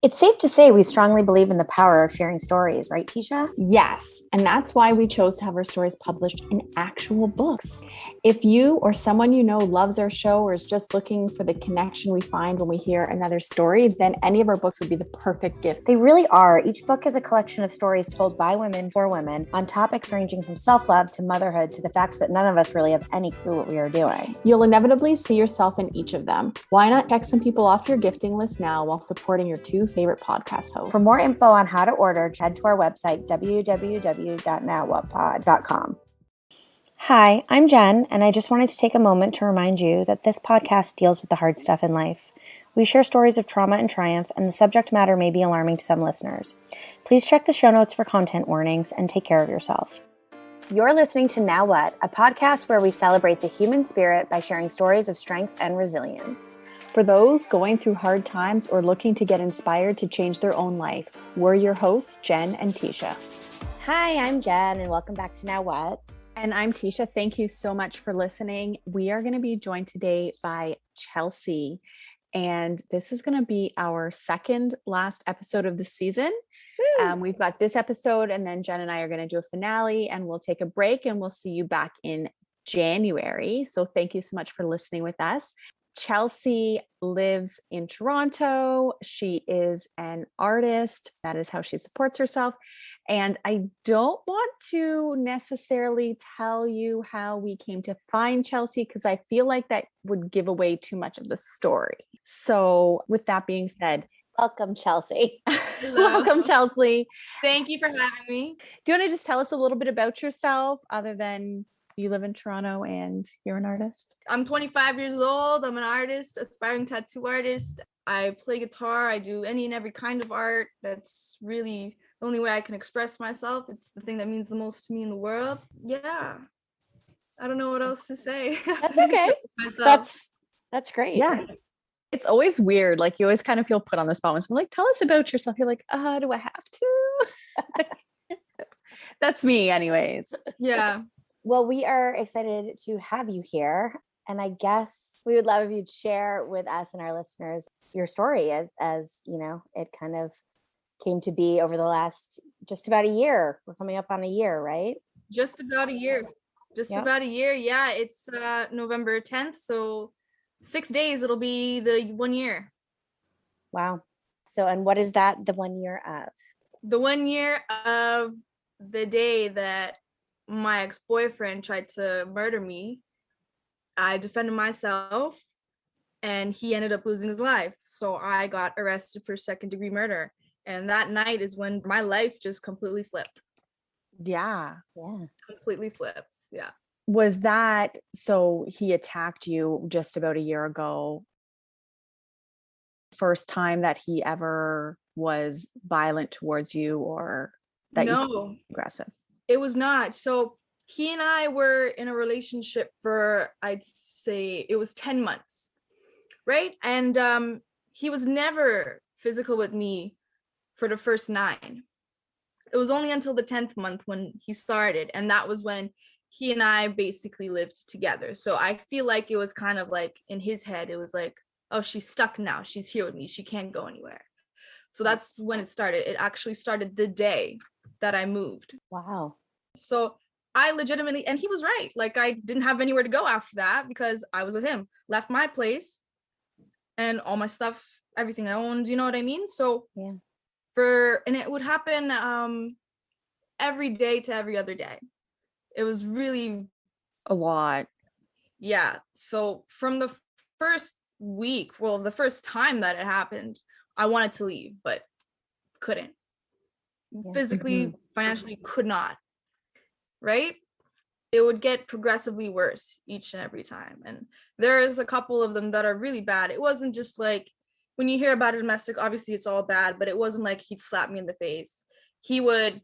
It's safe to say we strongly believe in the power of sharing stories, right, Tisha? Yes, and that's why we chose to have our stories published in actual books. If you or someone you know loves our show or is just looking for the connection we find when we hear another story, then any of our books would be the perfect gift. They really are. Each book is a collection of stories told by women for women on topics ranging from self-love to motherhood to the fact that none of us really have any clue what we are doing. You'll inevitably see yourself in each of them. Why not check some people off your gifting list now while supporting your two favorite podcast hosts? For more info on how to order, head to our website, www.nowwhatpod.com. Hi, I'm Jen, and I just wanted to take a moment to remind you that this podcast deals with the hard stuff in life. We share stories of trauma and triumph, and the subject matter may be alarming to some listeners. Please check the show notes for content warnings and take care of yourself. You're listening to Now What, a podcast where we celebrate the human spirit by sharing stories of strength and resilience. For those going through hard times or looking to get inspired to change their own life, we're your hosts, Jen and Tisha. Hi, I'm Jen, and welcome back to Now What. And I'm Tisha. Thank you so much for listening. We are going to be joined today by Chelsey, and this is going to be our second last episode of the season. We've got this episode, and then Jen and I are going to do a finale, and we'll take a break, and we'll see you back in January. So thank you so much for listening with us. Chelsey lives in Toronto. She is an artist. That is how she supports herself. And I don't want to necessarily tell you how we came to find Chelsey because I feel like that would give away too much of the story. So with that being said, welcome, Chelsey. Welcome, Chelsey. Thank you for having me. Do you want to just tell us a little bit about yourself other than you live in Toronto and you're an artist? I'm 25 years old. I'm an artist, aspiring tattoo artist. I play guitar. I do any and every kind of art. That's really the only way I can express myself. It's the thing that means the most to me in the world. Yeah. I don't know what else to say. That's okay. That's great. Yeah. It's always weird. Like you always kind of feel put on the spot when someone's like, tell us about yourself. You're like, do I have to? That's me anyways. Yeah. Well, we are excited to have you here. And I guess we would love if you'd share with us and our listeners your story as you know, it kind of came to be over the last just about a year. We're coming up on a year, right? Just about a year. About a year. Yeah. It's November 10th. So 6 days, it'll be the 1 year. Wow. So, and what is that the 1 year of? The 1 year of the day that my ex-boyfriend tried to murder me. I defended myself and he ended up losing his life. So I got arrested for second-degree murder. And that night is when my life just completely flipped. Yeah. Completely flips. Yeah. Was that, so he attacked you just about a year ago? First time that he ever was violent towards you or that you saw aggressive? It was not. So he and I were in a relationship for, I'd say it was 10 months, right? And he was never physical with me for the first 9. It was only until the 10th month when he started. And that was when he and I basically lived together. So I feel like it was kind of like in his head, it was like, oh, she's stuck now. She's here with me. She can't go anywhere. So that's when it started. It actually started the day that I moved. Wow. So I legitimately, and he was right. Like I didn't have anywhere to go after that because I was with him, left my place and all my stuff, everything I owned, you know what I mean? So yeah. And it would happen every day to every other day. It was really a lot. Yeah. So from the first week, the first time that it happened, I wanted to leave, but couldn't. Yeah. Physically, financially could not. Right? It would get progressively worse each and every time. And there's a couple of them that are really bad. It wasn't just like when you hear about a domestic, obviously it's all bad, but it wasn't like he'd slap me in the face. He would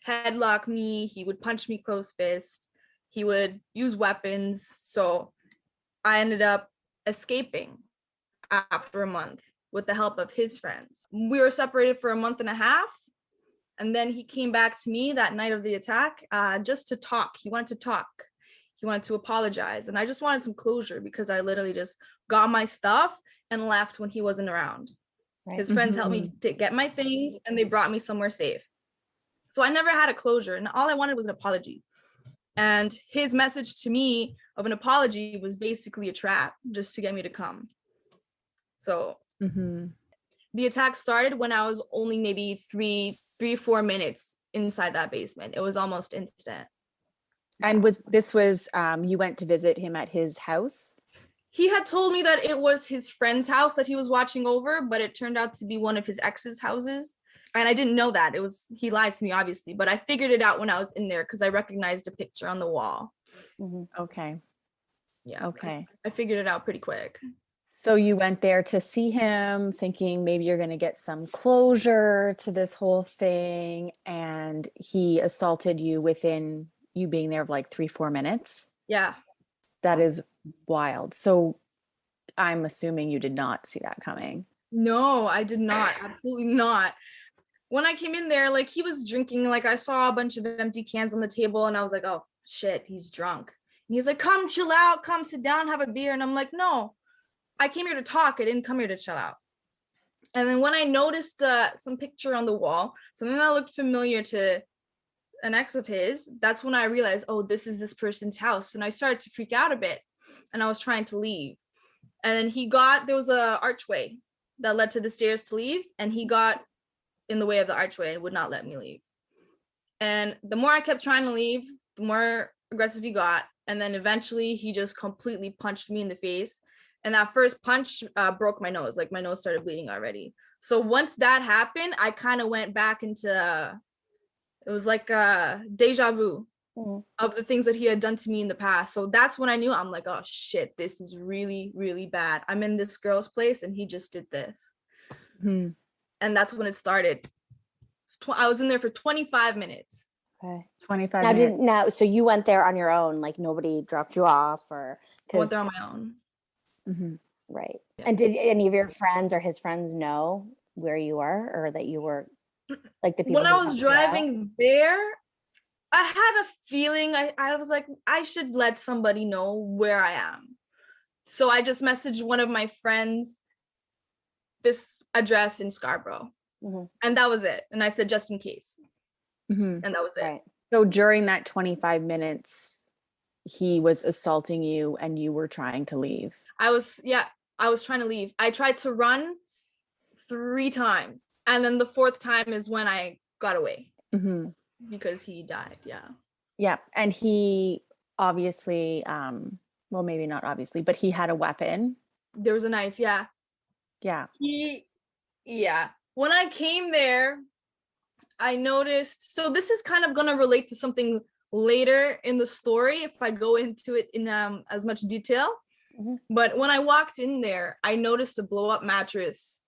headlock me. He would punch me close fist. He would use weapons. So I ended up escaping after a month with the help of his friends. We were separated for a month and a half. And then he came back to me that night of the attack just to talk. He wanted to talk. He wanted to apologize. And I just wanted some closure because I literally just got my stuff and left when he wasn't around. Right. His friends helped me to get my things, and they brought me somewhere safe. So I never had a closure, and all I wanted was an apology. And his message to me of an apology was basically a trap just to get me to come. So the attack started when I was only maybe 4 minutes inside that basement. It was almost instant. And you went to visit him at his house? He had told me that it was his friend's house that he was watching over, but it turned out to be one of his ex's houses. And I didn't know that. He lied to me, obviously, but I figured it out when I was in there because I recognized a picture on the wall. Okay. Yeah. Okay. I figured it out pretty quick. So you went there to see him thinking maybe you're going to get some closure to this whole thing. And he assaulted you within you being there of like 3-4 minutes. Yeah. That is wild. So I'm assuming you did not see that coming. No, I did not. Absolutely not. When I came in there, like he was drinking, like I saw a bunch of empty cans on the table and I was like, oh shit, he's drunk. And he's like, come chill out, come sit down, have a beer. And I'm like, no, I came here to talk. I didn't come here to chill out. And then when I noticed some picture on the wall, something that looked familiar to an ex of his, that's when I realized, oh, this is this person's house. And I started to freak out a bit and I was trying to leave. And then there was a archway that led to the stairs to leave. And he got in the way of the archway and would not let me leave. And the more I kept trying to leave, the more aggressive he got. And then eventually he just completely punched me in the face. And that first punch broke my nose. Like my nose started bleeding already. So once that happened, I kind of went back into, it was like a deja vu of the things that he had done to me in the past. So that's when I knew, I'm like, oh shit, this is really, really bad. I'm in this girl's place and he just did this. And that's when it started. I was in there for 25 minutes. Okay. 25 minutes. So you went there on your own, like nobody dropped you off or? I went there on my own. Right. Yeah. And did any of your friends or his friends know where you were or that you were like the people? When I was driving there, I had a feeling I was like, I should let somebody know where I am. So I just messaged one of my friends this address in Scarborough. And that was it. And I said, just in case. And that was it. Right. So during that 25 minutes, he was assaulting you and you were trying to leave. I was trying to leave. I tried to run 3 times. And then the 4th time is when I got away because he died. Yeah. Yeah. And he obviously, well, maybe not obviously, but he had a weapon. There was a knife. Yeah. Yeah. When I came there, I noticed, so this is kind of going to relate to something later in the story if I go into it in as much detail. But when I walked in there, I noticed a blow up mattress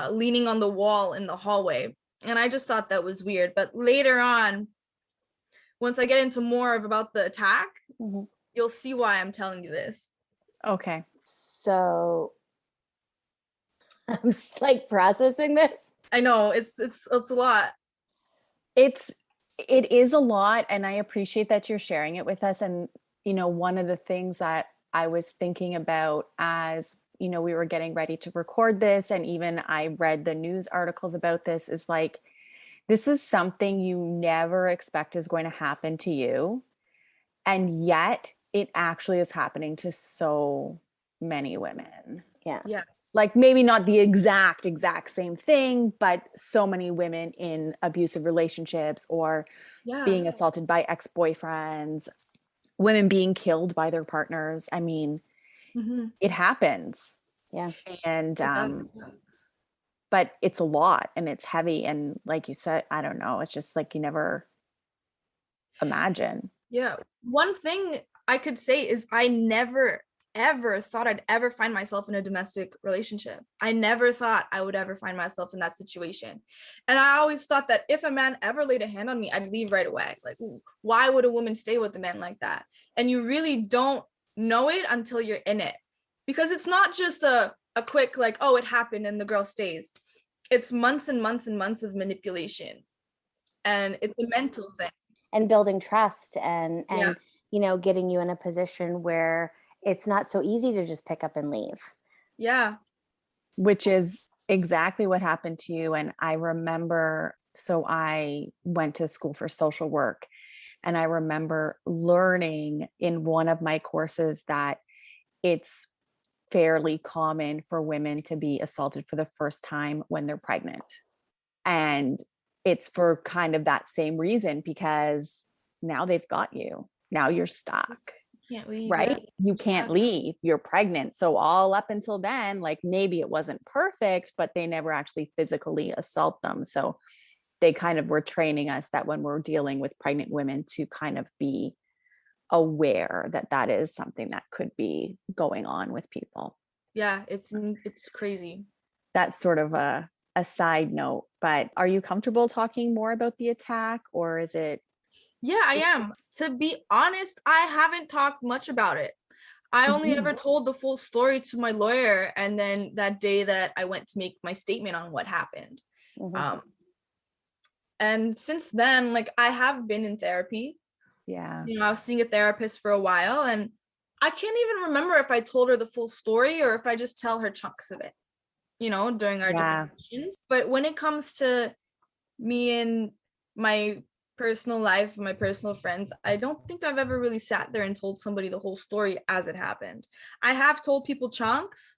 leaning on the wall in the hallway. And I just thought that was weird. But later on, once I get into more about the attack, you'll see why I'm telling you this. Okay. So I'm just like processing this. I know it's a lot. It is a lot, and I appreciate that you're sharing it with us. And you know, one of the things that I was thinking about as we were getting ready to record this, and even I read the news articles about this, is like, this is something you never expect is going to happen to you, and yet it actually is happening to so many women. Yeah. Like maybe not the exact same thing, but so many women in abusive relationships or being assaulted by ex-boyfriends, women being killed by their partners. I mean, it happens. Yeah. And, but it's a lot and it's heavy. And like you said, I don't know, it's just like you never imagine. Yeah. One thing I could say is I never ever thought I'd ever find myself in a domestic relationship. I never thought I would ever find myself in that situation. And I always thought that if a man ever laid a hand on me, I'd leave right away. Like, why would a woman stay with a man like that? And you really don't know it until you're in it. Because it's not just a quick, like, oh, it happened and the girl stays. It's months and months and months of manipulation. And it's a mental thing. And building trust and getting you in a position where it's not so easy to just pick up and leave. Yeah. Which is exactly what happened to you. And I remember, so I went to school for social work, and I remember learning in one of my courses that it's fairly common for women to be assaulted for the first time when they're pregnant. And it's for kind of that same reason, because now they've got you. Now you're stuck. Can't leave. Right? Yeah. You can't leave. You're pregnant. So all up until then, like maybe it wasn't perfect, but they never actually physically assault them. So they kind of were training us that when we're dealing with pregnant women to kind of be aware that that is something that could be going on with people. Yeah, it's crazy. That's sort of a side note, but are you comfortable talking more about the attack, or is it? Yeah, I am. To be honest, I haven't talked much about it. I only ever told the full story to my lawyer, and then that day that I went to make my statement on what happened. And since then, like, I have been in therapy. Yeah. You know, I was seeing a therapist for a while, and I can't even remember if I told her the full story or if I just tell her chunks of it, you know, during our different sessions. But when it comes to me and my personal life, my personal friends, I don't think I've ever really sat there and told somebody the whole story as it happened. I have told people chunks,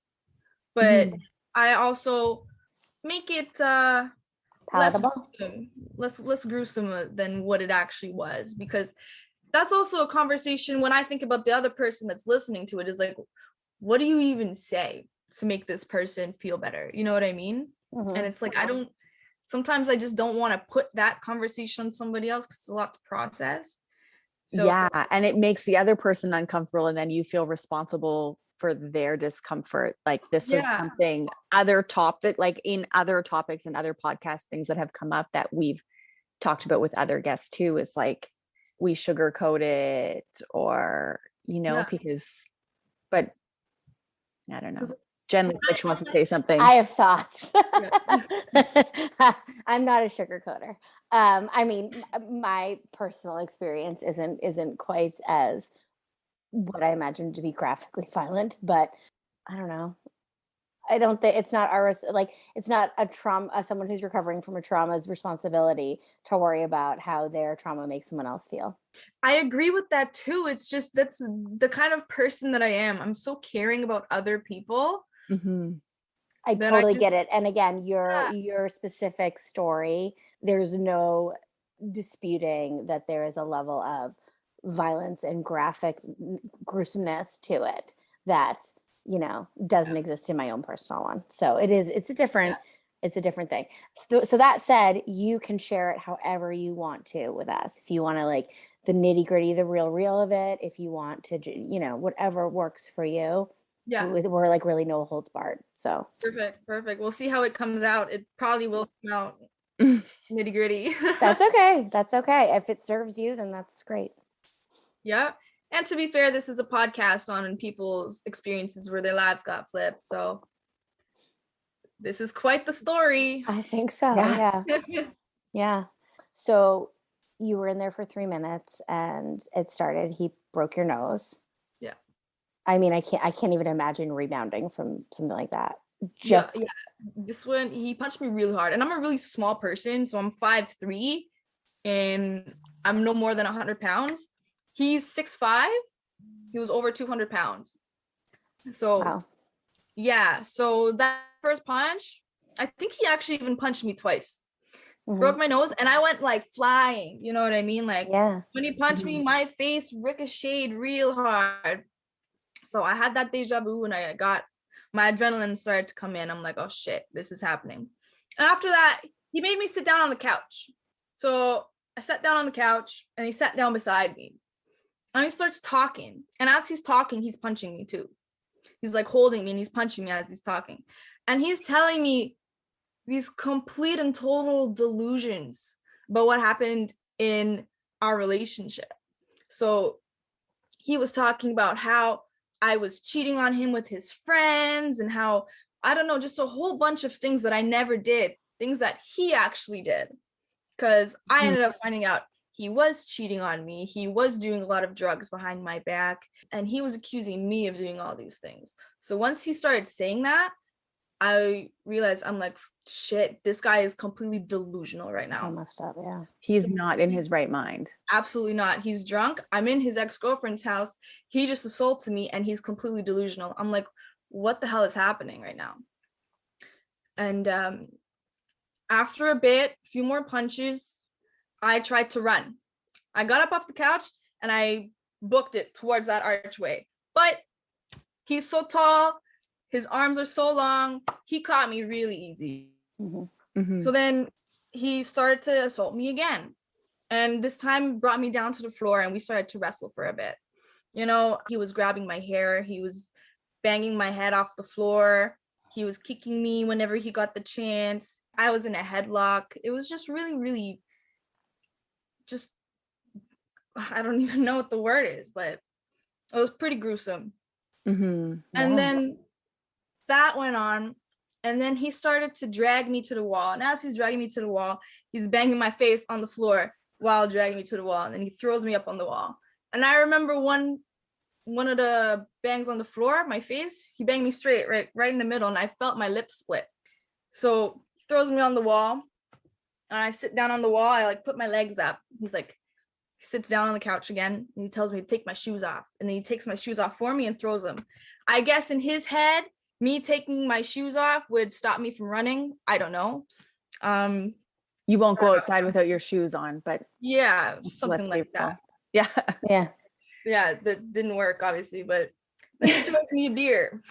but I also make it Palatable. less gruesome than what it actually was, because that's also a conversation when I think about the other person that's listening to it, is like, what do you even say to make this person feel better? You know what I mean? And it's like, sometimes I just don't want to put that conversation on somebody else because it's a lot to process. So, yeah. And it makes the other person uncomfortable, and then you feel responsible for their discomfort. Like this is something other topic, like in other topics and other podcast things that have come up that we've talked about with other guests too, is like we sugarcoat it, or, you know, because, but I don't know. Jen looks like she wants to say something. I have thoughts. I'm not a sugarcoater. I mean, my personal experience isn't quite as what I imagine to be graphically violent, but I don't know. I don't think it's not it's not a trauma, someone who's recovering from a trauma's responsibility to worry about how their trauma makes someone else feel. I agree with that too. It's just, that's the kind of person that I am. I'm so caring about other people. I totally get it. And again, your specific story, there's no disputing that there is a level of violence and graphic gruesomeness to it that, you know, doesn't exist in my own personal one. So it's a different thing. So that said, you can share it however you want to with us. If you want to, like, the nitty gritty, the real of it, if you want to, you know, whatever works for you. Yeah, we're like really no holds barred. So perfect. We'll see how it comes out. It probably will come out nitty gritty. That's okay. If it serves you, then that's great. Yeah. And to be fair, this is a podcast on people's experiences where their lives got flipped. So this is quite the story. I think so. Yeah. So you were in there for 3 minutes and it started. He broke your nose. Yeah. I mean, I can't even imagine rebounding from something like that. Yeah. This one, he punched me really hard, and I'm a really small person, so I'm 5'3", and I'm no more than 100 pounds. He's 6'5". He was over 200 pounds. So so that first punch, I think he actually even punched me twice. Broke my nose, and I went like flying. You know what I mean? Like, when he punched me, my face ricocheted real hard. So I had that deja vu, and I got my adrenaline started to come in. I'm like, oh shit, this is happening. And after that, he made me sit down on the couch. So I sat down on the couch, and he sat down beside me. And he starts talking. And as he's talking, he's punching me too. He's like holding me, and he's punching me as he's talking. And he's telling me these complete and total delusions about what happened in our relationship. So he was talking about how I was cheating on him with his friends, and how, I don't know, just a whole bunch of things that I never did, things that he actually did. Because I ended up finding out he was cheating on me. He was doing a lot of drugs behind my back, and he was accusing me of doing all these things. So once he started saying that, I realized, I'm like, shit, this guy is completely delusional right now. So messed up, yeah. He's not in his right mind. Absolutely not. He's drunk. I'm in his ex-girlfriend's house. He just assaulted me and he's completely delusional. I'm like, what the hell is happening right now? And after a few more punches, I tried to run. I got up off the couch and I booked it towards that archway. But he's so tall, his arms are so long, he caught me really easy. So then he started to assault me again. And this time brought me down to the floor and we started to wrestle for a bit. You know, he was grabbing my hair, he was banging my head off the floor, he was kicking me whenever he got the chance. I was in a headlock. It was just really, really just, I don't even know what the word is, but it was pretty gruesome. And then that went on. And then he started to drag me to the wall. And as he's dragging me to the wall, he's banging my face on the floor while dragging me to the wall. And then he throws me up on the wall. And I remember one of the bangs on the floor, my face, he banged me straight, right in the middle. And I felt my lips split. So he throws me on the wall. And I sit down on the wall. I like put my legs up. He's like, he sits down on the couch again. And he tells me to take my shoes off. And then he takes my shoes off for me and throws them. I guess in his head, me taking my shoes off would stop me from running. I don't know. You won't go outside without your shoes on, but yeah, something like that. Yeah. Yeah, that didn't work, obviously, but then he throws me a beer.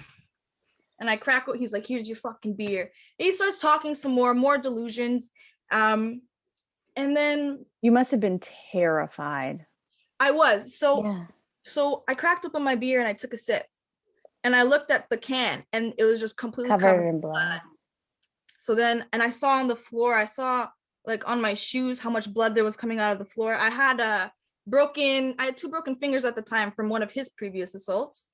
And I crack it. He's like, here's your fucking beer. And he starts talking some more delusions. And then you must have been terrified. I was. So I cracked open my beer and I took a sip. And I looked at the can and it was just completely covered in blood. So then, and I saw on the floor, I saw like on my shoes how much blood there was coming out of the floor. I had two broken fingers at the time from one of his previous assaults.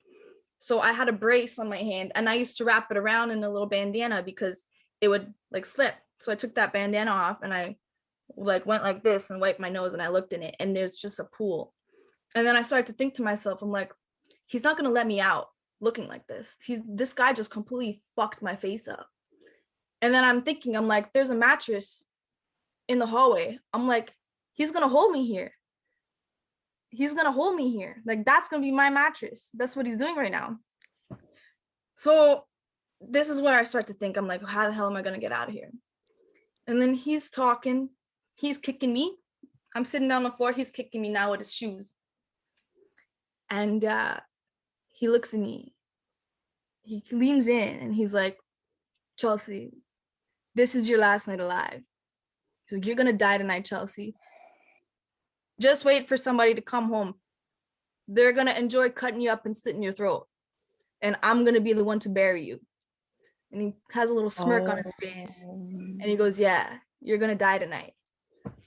So I had a brace on my hand and I used to wrap it around in a little bandana because it would like slip. So I took that bandana off and I like went like this and wiped my nose and I looked in it and there's just a pool. And then I started to think to myself, I'm like, he's not going to let me out looking like this. This guy just completely fucked my face up. And then I'm thinking, I'm like, there's a mattress in the hallway. I'm like, he's going to hold me here. He's going to hold me here. Like, that's going to be my mattress. That's what he's doing right now. So this is where I start to think, I'm like, how the hell am I going to get out of here? And then he's talking, he's kicking me. I'm sitting down on the floor. He's kicking me now with his shoes. And he looks at me. He leans in and he's like, Chelsey, this is your last night alive. He's like, you're going to die tonight, Chelsey. Just wait for somebody to come home. They're going to enjoy cutting you up and slitting your throat. And I'm going to be the one to bury you. And he has a little smirk on his face. And he goes, yeah, you're going to die tonight.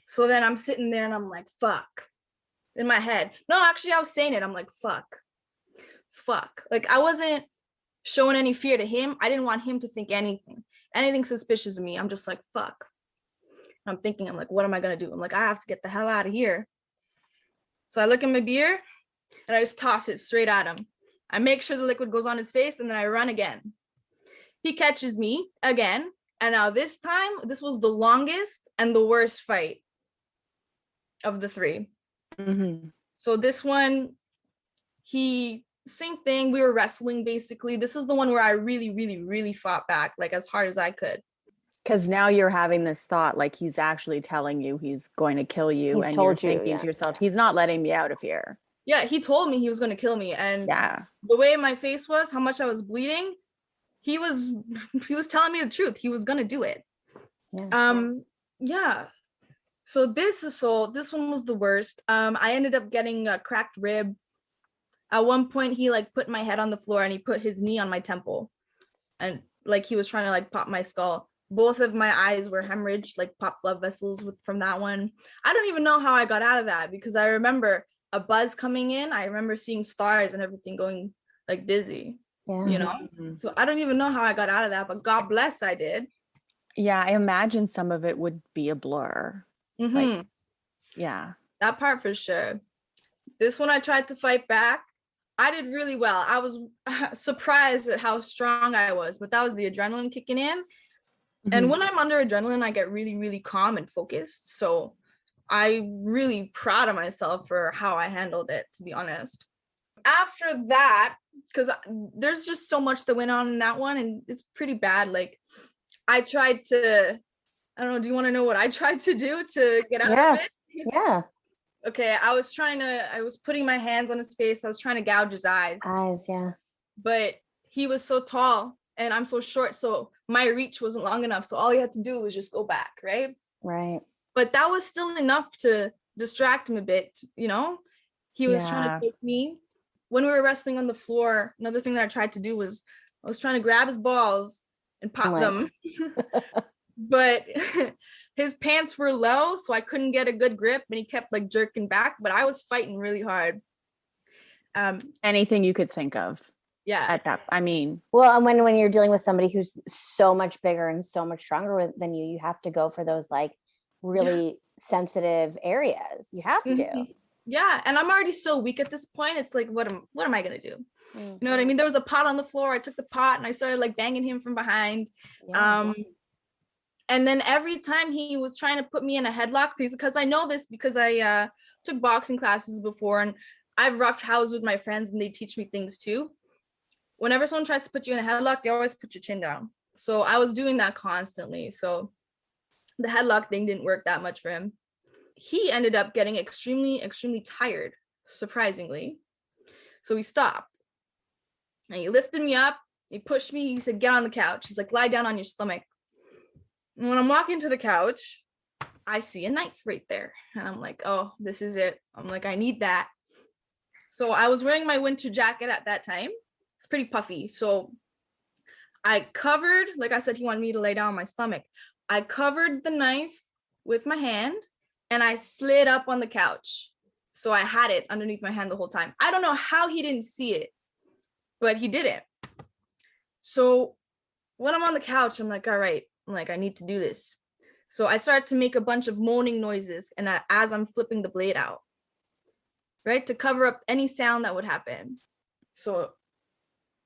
So then I'm sitting there and I'm like, fuck. In my head. No, actually, I was saying it. I'm like, fuck. Like, I wasn't showing any fear to him. I didn't want him to think anything suspicious of me. I'm just like, fuck. I'm thinking, I'm like, what am I going to do? I'm like, I have to get the hell out of here. So I look at my beer and I just toss it straight at him. I make sure the liquid goes on his face and then I run again. He catches me again. And now this time, this was the longest and the worst fight of the three. Mm-hmm. So this one, same thing. We were wrestling basically. This is the one where I really, really, really fought back, like as hard as I could. Because now you're having this thought, like he's actually telling you he's going to kill you, and you're thinking to yourself, he's not letting me out of here. Yeah, he told me he was going to kill me, and the way my face was, how much I was bleeding, he was telling me the truth. He was going to do it. Yeah. So this one was the worst. I ended up getting a cracked rib. At one point, he like put my head on the floor and he put his knee on my temple, and like he was trying to like pop my skull. Both of my eyes were hemorrhaged, like popped blood vessels from that one. I don't even know how I got out of that because I remember a buzz coming in. I remember seeing stars and everything going like dizzy, you know? Mm-hmm. So I don't even know how I got out of that, but God bless I did. Yeah, I imagine some of it would be a blur. Mm-hmm. Like, that part for sure. This one I tried to fight back. I did really well. I was surprised at how strong I was, but that was the adrenaline kicking in. Mm-hmm. And when I'm under adrenaline, I get really, really calm and focused. So I'm really proud of myself for how I handled it, to be honest. After that, because there's just so much that went on in that one, and it's pretty bad. Like, I tried to, I don't know, do you want to know what I tried to do to get out of it? Yeah. Okay, I was putting my hands on his face. I was trying to gouge his eyes. Yeah. But he was so tall and I'm so short, so my reach wasn't long enough. So all he had to do was just go back, right? Right. But that was still enough to distract him a bit, you know? He was trying to take me. When we were wrestling on the floor, another thing that I tried to do was I was trying to grab his balls and pop them. But his pants were low, so I couldn't get a good grip, and he kept like jerking back, but I was fighting really hard. Anything you could think of. Yeah. At that, I mean. Well, and when you're dealing with somebody who's so much bigger and so much stronger than you have to go for those like really sensitive areas. You have to. Yeah, and I'm already so weak at this point. It's like, what am I gonna do? You know what I mean? There was a pot on the floor. I took the pot and I started like banging him from behind. And then every time he was trying to put me in a headlock, because I know this because I took boxing classes before, and I've roughed houses with my friends and they teach me things too. Whenever someone tries to put you in a headlock, they always put your chin down. So I was doing that constantly. So the headlock thing didn't work that much for him. He ended up getting extremely, extremely tired, surprisingly. So he stopped. And he lifted me up. He pushed me. He said, get on the couch. He's like, lie down on your stomach. And when I'm walking to the couch, I see a knife right there. And I'm like, oh, this is it. I'm like, I need that. So I was wearing my winter jacket at that time. It's pretty puffy. So I covered, like I said, he wanted me to lay down on my stomach. I covered the knife with my hand and I slid up on the couch. So I had it underneath my hand the whole time. I don't know how he didn't see it, but he didn't. So when I'm on the couch, I'm like, all right, I'm like, I need to do this. So I start to make a bunch of moaning noises, and as I'm flipping the blade out, right, to cover up any sound that would happen. So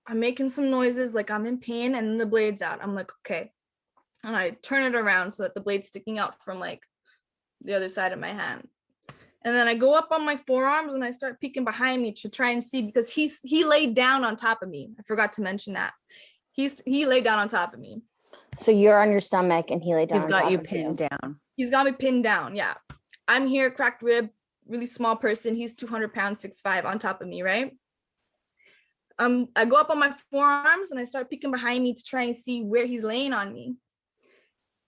I'm making some noises like I'm in pain, and then the blade's out. I'm like, okay. And I turn it around so that the blade's sticking out from like the other side of my hand. And then I go up on my forearms and I start peeking behind me to try and see, because he laid down on top of me. I forgot to mention that. He laid down on top of me. So you're on your stomach and he laid down. He's got you pinned down. He's got me pinned down. Yeah. I'm here, cracked rib, really small person. He's 200 pounds, 6'5", on top of me, right? I go up on my forearms and I start peeking behind me to try and see where he's laying on me.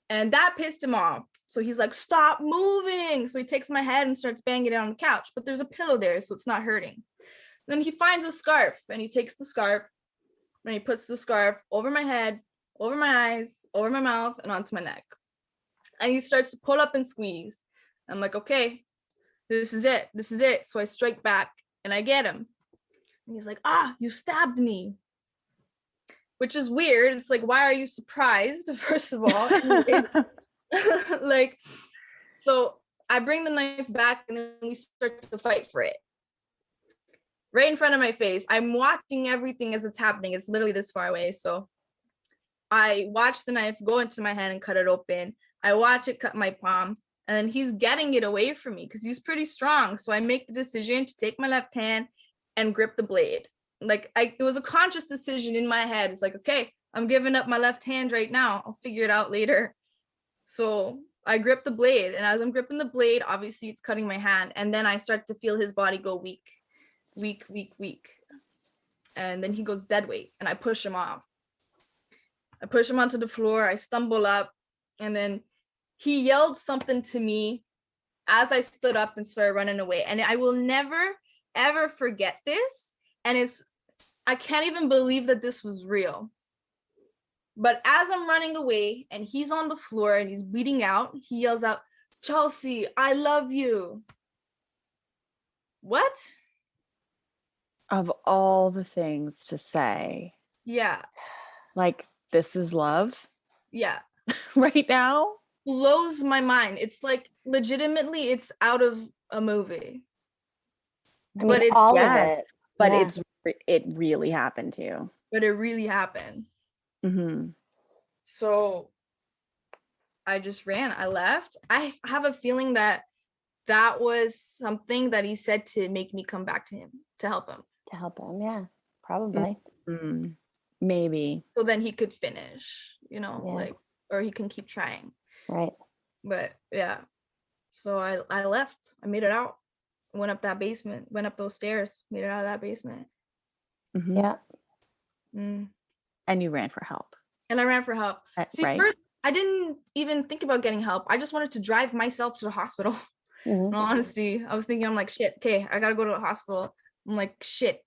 And that pissed him off. So he's like, stop moving. So he takes my head and starts banging it on the couch, but there's a pillow there, so it's not hurting. Then he finds a scarf and he takes the scarf and he puts the scarf over my head, over my eyes, over my mouth, and onto my neck. And he starts to pull up and squeeze. I'm like, okay, this is it. This is it. So I strike back and I get him. And he's like, you stabbed me. Which is weird. It's like, why are you surprised, first of all? Like, so I bring the knife back and then we start to fight for it. Right in front of my face. I'm watching everything as it's happening. It's literally this far away. So I watch the knife go into my hand and cut it open. I watch it cut my palm. And then he's getting it away from me because he's pretty strong. So I make the decision to take my left hand and grip the blade. Like, it was a conscious decision in my head. It's like, okay, I'm giving up my left hand right now. I'll figure it out later. So I grip the blade, and as I'm gripping the blade, obviously it's cutting my hand. And then I start to feel his body go weak. And then he goes dead weight, and I push him off. I push him onto the floor. I stumble up, and then he yelled something to me as I stood up and started running away. And I will never, ever forget this. And I can't even believe that this was real. But as I'm running away and he's on the floor and he's bleeding out, he yells out, Chelsey, I love you. What? Of all the things to say. Yeah. Like, this is love? Yeah. Right now? Blows my mind. It's like, legitimately, it's out of a movie. I mean, but it's all of it. But it's it really happened to you. But it really happened. Mm-hmm. So I just ran. I left. I have a feeling that was something that he said to make me come back to him, to help him. Yeah, probably. Mm-hmm. Maybe. So then he could finish, Yeah. like, or he can keep trying. Right. But yeah. So I left. I made it out. Went up that basement, went up those stairs, made it out of that basement. Mm-hmm. Yeah. And you ran for help. And I ran for help. See, right? First, I didn't even think about getting help. I just wanted to drive myself to the hospital. Mm-hmm. In all honesty, I was thinking, I'm like, shit, okay, I gotta go to the hospital. I'm like, shit,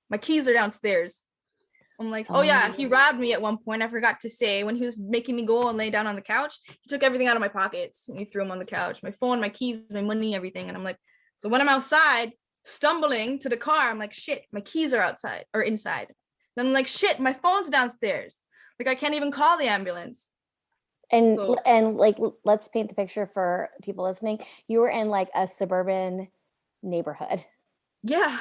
my keys are downstairs. I'm like, oh yeah, he robbed me at one point. I forgot to say, when he was making me go and lay down on the couch, he took everything out of my pockets and he threw them on the couch. My phone, my keys, my money, everything. And I'm like, so when I'm outside, stumbling to the car, I'm like, shit, my keys are outside or inside. Then I'm like, shit, my phone's downstairs. Like, I can't even call the ambulance. And So, like, let's paint the picture for people listening. You were in like a suburban neighborhood. yeah.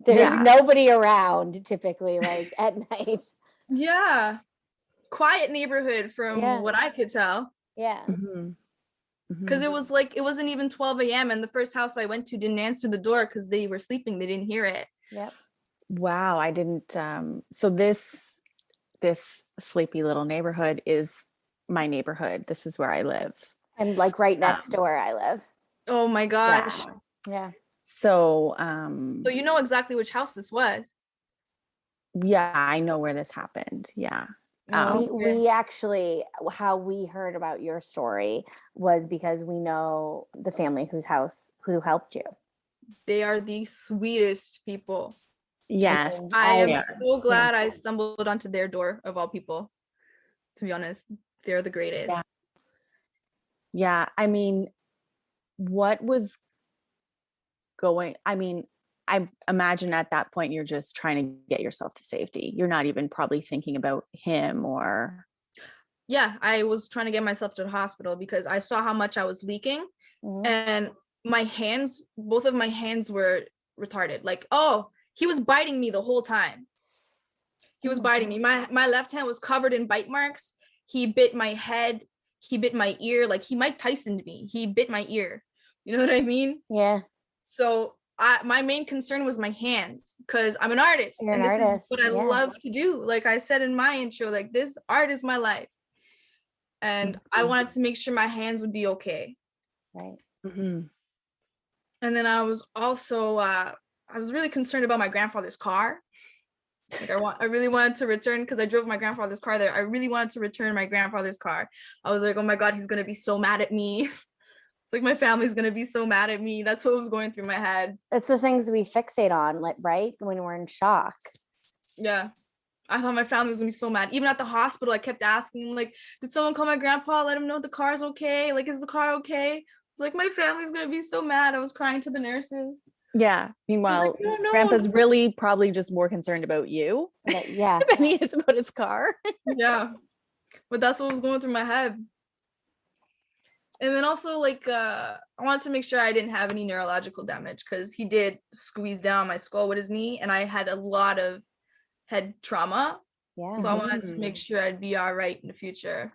There's nobody around typically, like at night. Yeah. Quiet neighborhood from what I could tell. Yeah. Because it was like, it wasn't even 12 a.m. and the first house I went to didn't answer the door because they were sleeping. They didn't hear it. Yep. Wow, I didn't. So this sleepy little neighborhood is my neighborhood. This is where I live. I'm like right next to where I live. Oh my gosh. Yeah. So So you know exactly which house this was. Yeah, I know where this happened. Yeah. We actually, how we heard about your story was because we know the family who helped you. They are the sweetest people. Yes. I am so glad I stumbled onto their door of all people. To be honest, they're the greatest. Yeah. I mean, what was going, I imagine at that point, you're just trying to get yourself to safety. You're not even probably thinking about him or. Yeah, I was trying to get myself to the hospital because I saw how much I was leaking and my hands, both of my hands were retarded. Like, oh, he was biting me the whole time. He was biting me. My left hand was covered in bite marks. He bit my head. He bit my ear. Like, he Mike Tyson'd me. He bit my ear. You know what I mean? Yeah. So my main concern was my hands because I'm an artist. You're and an this artist. is what I love to do. Like I said in my intro, like, this art is my life. And I wanted to make sure my hands would be okay. Right. And then I was also, I was really concerned about my grandfather's car. Like I really wanted to return because I drove my grandfather's car there. I really wanted to return my grandfather's car. I was like, oh my God, he's going to be so mad at me. It's like my family's going to be so mad at me. That's what was going through my head. It's the things we fixate on, like, right? When we're in shock. Yeah. I thought my family was going to be so mad. Even at the hospital, I kept asking, like, did someone call my grandpa? Let him know the car's okay. Like, is the car okay? It's like, my family's going to be so mad. I was crying to the nurses. Yeah. Meanwhile, like, no, Grandpa's really probably just more concerned about you. Yeah. Than he is about his car. Yeah. But that's what was going through my head. And then also, like, I wanted to make sure I didn't have any neurological damage because he did squeeze down my skull with his knee and I had a lot of head trauma. Yeah. So I wanted to make sure I'd be all right in the future.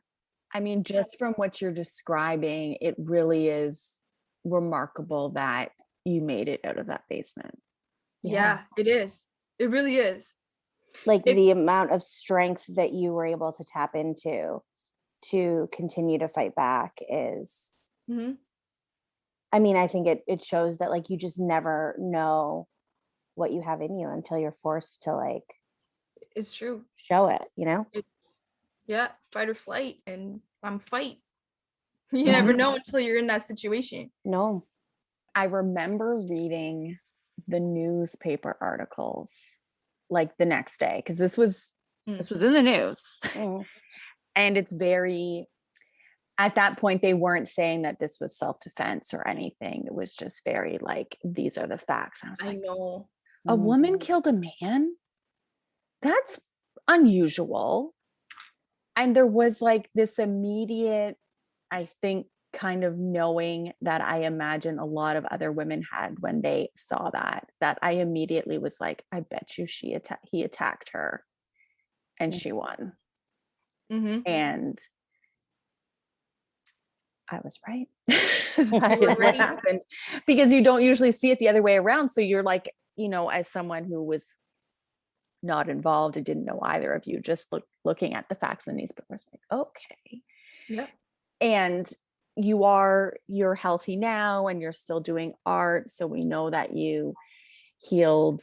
I mean, just from what you're describing, it really is remarkable that you made it out of that basement. Yeah, it is. It really is. Like the amount of strength that you were able to tap into to continue to fight back is, I mean, I think it shows that, like, you just never know what you have in you until you're forced to, like, it's true, show it, you know? It's fight or flight, and I'm fight. You never know until you're in that situation. No. I remember reading the newspaper articles like the next day because this was in the news. And it's very, at that point, they weren't saying that this was self-defense or anything. It was just very like, these are the facts. And I was like, I know. A woman killed a man? That's unusual. And there was like this immediate, I think, kind of knowing that I imagine a lot of other women had when they saw that I immediately was like, I bet you he attacked her and she won. Mm-hmm. And I was right. That is what happened, because you don't usually see it the other way around. So you're like, as someone who was not involved and didn't know either of you, just looking at the facts in the newspaper, was like, okay. Yeah. And you're healthy now and you're still doing art. So we know that you healed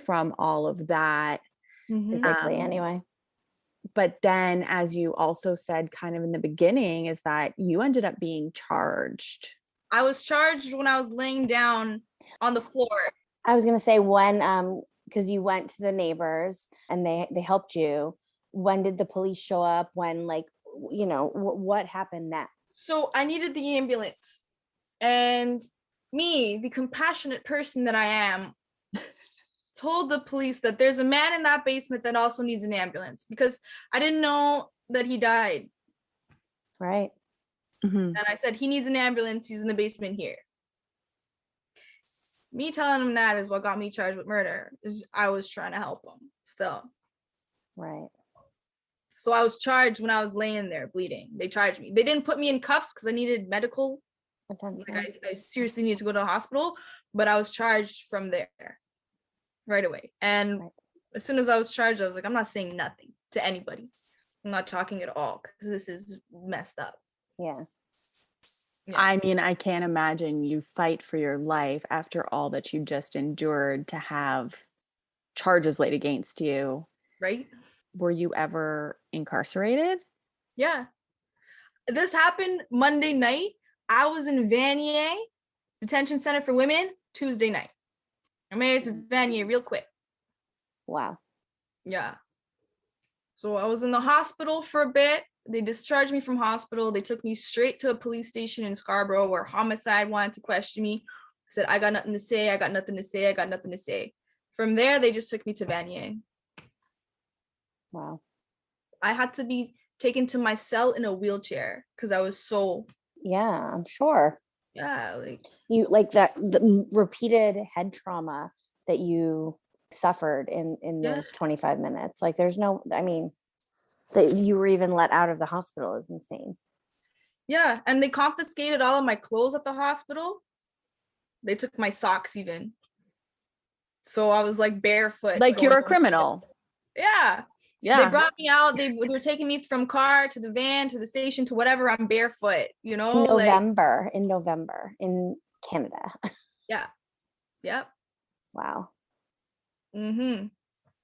from all of that. Mm-hmm. Physically, anyway. But then, as you also said kind of in the beginning, is that you ended up being charged. I was charged when I was laying down on the floor. I was going to say, when, because you went to the neighbors and they helped you. When did the police show up? When, like, what happened next? So I needed the ambulance, and me, the compassionate person that I am, told the police that there's a man in that basement that also needs an ambulance, because I didn't know that he died. Right. Mm-hmm. And I said, he needs an ambulance. He's in the basement here. Me telling him that is what got me charged with murder. I was trying to help him still. Right. So I was charged when I was laying there bleeding. They charged me. They didn't put me in cuffs because I needed medical. Like I seriously needed to go to the hospital, but I was charged from there right away. And as soon as I was charged, I was like, I'm not saying nothing to anybody. I'm not talking at all because this is messed up. Yeah. I mean, I can't imagine you fight for your life after all that you just endured to have charges laid against you. Right? Were you ever incarcerated? Yeah. This happened Monday night. I was in Vanier Detention Center for Women Tuesday night. I made it to Vanier real quick. Wow. Yeah. So I was in the hospital for a bit. They discharged me from hospital. They took me straight to a police station in Scarborough where homicide wanted to question me. I said, I got nothing to say. I got nothing to say. I got nothing to say. From there, they just took me to Vanier. Wow. I had to be taken to my cell in a wheelchair because I was so. Yeah, I'm sure. Yeah, like you like that the repeated head trauma that you suffered in those 25 minutes. Like, there's no, I mean, that you were even let out of the hospital is insane. Yeah, and they confiscated all of my clothes at the hospital. They took my socks even. So I was like barefoot. Like you're a criminal. Yeah. Yeah. They brought me out. They were taking me from car to the van to the station to whatever. I'm barefoot, In November in Canada. Yeah. Yep. Wow. Mm-hmm.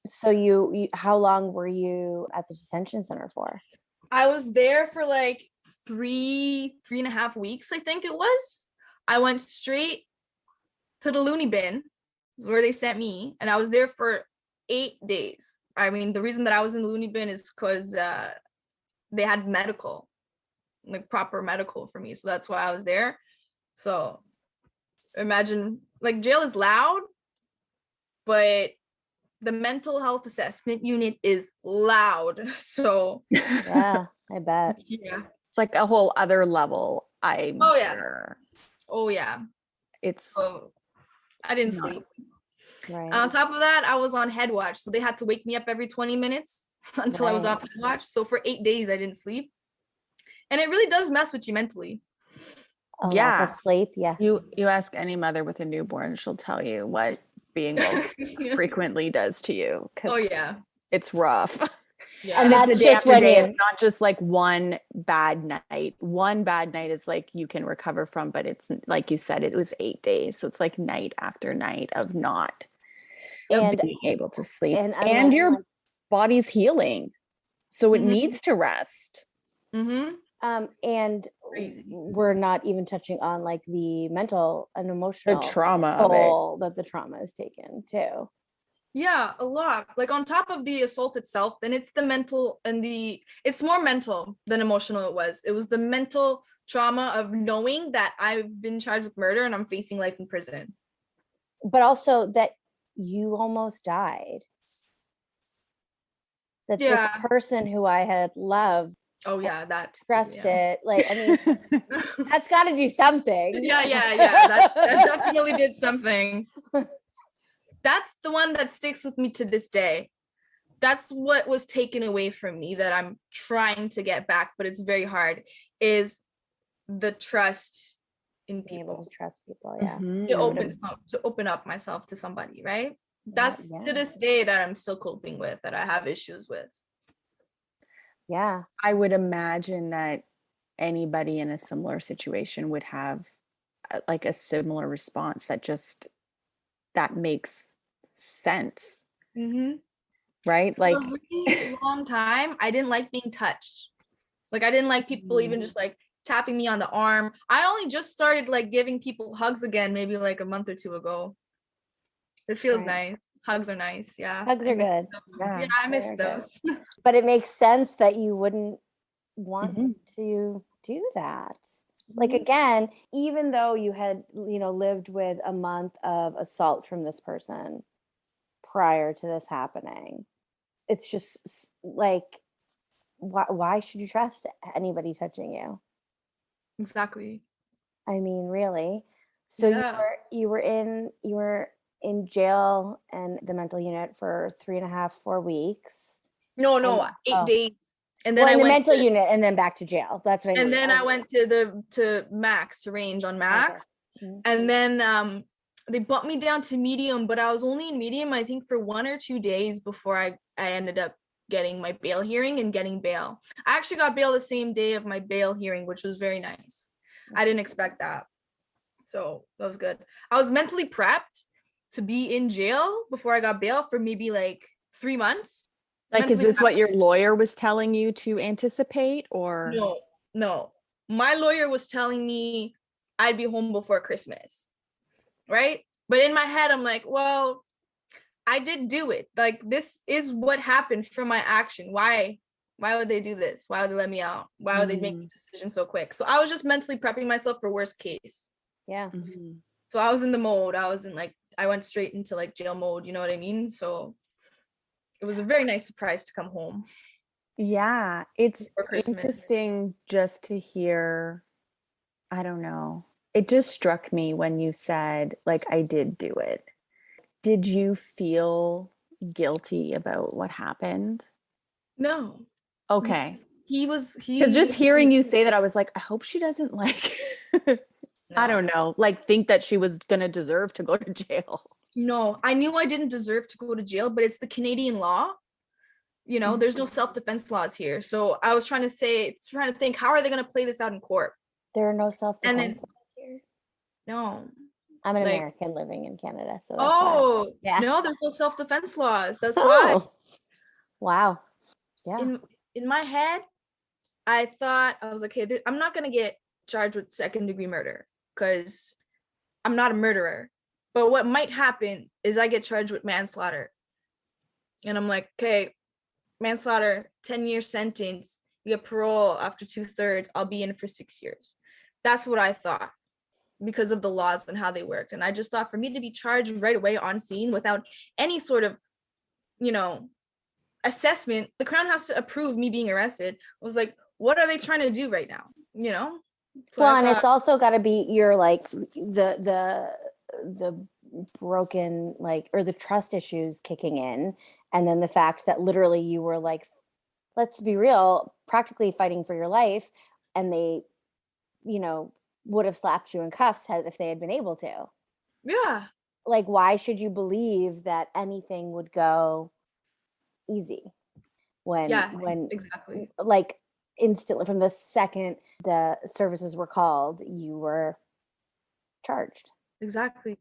So you how long were you at the detention center for? I was there for like 3.5 weeks, I think it was. I went straight to the loony bin where they sent me, and I was there for 8 days. I mean, the reason that I was in the loony bin is because they had medical, like proper medical for me. So that's why I was there. So imagine, like, jail is loud, but the mental health assessment unit is loud. So yeah, I bet. Yeah. It's like a whole other level, I'm sure. Oh yeah. It's I didn't sleep. Right. On top of that, I was on head watch. So they had to wake me up every 20 minutes until I was off head watch. So for 8 days I didn't sleep. And it really does mess with you mentally. Lack of sleep. Yeah. You ask any mother with a newborn, she'll tell you what being woke frequently does to you. Oh yeah. It's rough. Yeah. And that's just when it's not just like one bad night. One bad night is like you can recover from, but it's like you said, it was 8 days. So it's like night after night of not being able to sleep. And your body's healing. So it needs to rest. Mm-hmm. And we're not even touching on like the mental and emotional trauma toll that the trauma is taken too. Yeah, a lot. Like on top of the assault itself, then it's the mental and it's more mental than emotional. It was the mental trauma of knowing that I've been charged with murder and I'm facing life in prison. But also that you almost died. That this person who I had loved Oh yeah, that trust yeah. it. Like, I mean, that's got to do something. Yeah. That definitely did something. That's the one that sticks with me to this day. That's what was taken away from me that I'm trying to get back, but it's very hard, is the trust in Being able people. to trust people, yeah. To open up myself to somebody, right? That's to this day that I'm still coping with, that I have issues with. Yeah. I would imagine that anybody in a similar situation would have like a similar response that makes sense. Right? Like for a really long time, I didn't like being touched. Like I didn't like people even just like tapping me on the arm. I only just started like giving people hugs again, maybe like a month or two ago. It feels nice. Hugs are nice. Yeah. Hugs are good. Yeah, I miss those. But it makes sense that you wouldn't want to do that. Like, again, even though you had, lived with a month of assault from this person prior to this happening, it's just like, why should you trust anybody touching you? Exactly. I mean, really. So you were in jail and the mental unit for 3.5, 4 weeks. No, 8 days. And then I went in the mental unit and then back to jail. That's what I mean. And then I went to max, to range on max. Okay. And then they bumped me down to medium, but I was only in medium, I think, for 1 or 2 days before I ended up getting my bail hearing and getting bail. I actually got bail the same day of my bail hearing, which was very nice. I didn't expect that. So that was good. I was mentally prepped to be in jail before I got bail for maybe like 3 months. Like, is this what your lawyer was telling you to anticipate, or? No. My lawyer was telling me I'd be home before Christmas, right? But in my head, I'm like, well, I did do it. Like, this is what happened from my action. Why would they do this? Why would they let me out? Why would they make the decision so quick? So I was just mentally prepping myself for worst case. Yeah. So I was in the mode. I went straight into like jail mode. You know what I mean? So it was a very nice surprise to come home. Yeah, it's interesting just to hear. I don't know. It just struck me when you said, like, I did do it. Did you feel guilty about what happened? No. Okay. Because just hearing you say that, I was like, I hope she doesn't like, I don't know, like think that she was going to deserve to go to jail. No, I knew I didn't deserve to go to jail, but it's the Canadian law. You know, there's no self-defense laws here. So I was trying to think, how are they going to play this out in court? There are no self-defense laws here. No. I'm an American living in Canada, so that's why. Yeah. No, there's no self-defense laws. That's why. Wow. Yeah. In my head, I thought, I was like, hey, I'm not going to get charged with second-degree murder because I'm not a murderer. But what might happen is I get charged with manslaughter. And I'm like, okay, manslaughter, 10-year sentence, you get parole after 2/3, I'll be in for 6 years. That's what I thought because of the laws and how they worked. And I just thought for me to be charged right away on scene without any sort of, assessment, the Crown has to approve me being arrested. I was like, what are they trying to do right now? So and it's also got to be your like the broken or the trust issues kicking in, and then the fact that literally you were like, let's be real, practically fighting for your life, and they would have slapped you in cuffs if they had been able to. Yeah. Like, why should you believe that anything would go easy when exactly, like instantly from the second the services were called, you were charged? Exactly.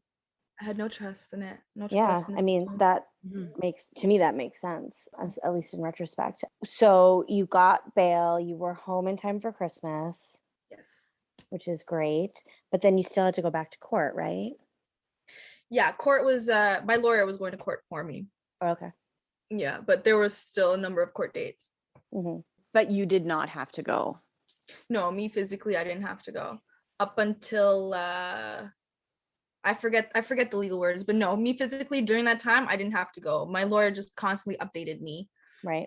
I had no trust in it. I mean, that makes sense, at least in retrospect. So you got bail, you were home in time for Christmas. Yes. Which is great. But then you still had to go back to court, right? Yeah, court was, my lawyer was going to court for me. Oh, okay. Yeah, but there was still a number of court dates. But you did not have to go. No, me physically, I didn't have to go up until I forget the legal words, but no, me physically during that time, I didn't have to go. My lawyer just constantly updated me. Right.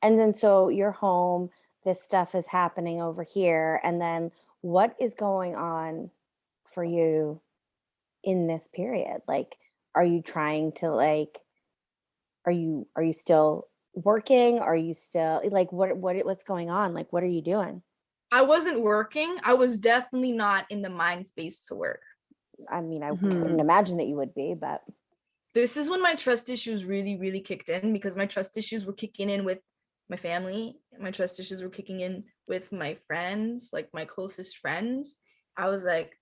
And then so you're home, this stuff is happening over here, and then what is going on for you in this period? Like, are you trying to like, are you still working? Are you still like, what's going on? Like, what are you doing? I wasn't working. I was definitely not in the mind space to work. I mean, I couldn't imagine that you would be, but this is when my trust issues really, really kicked in, because my trust issues were kicking in with my family. My trust issues were kicking in with my friends, like my closest friends. I was like,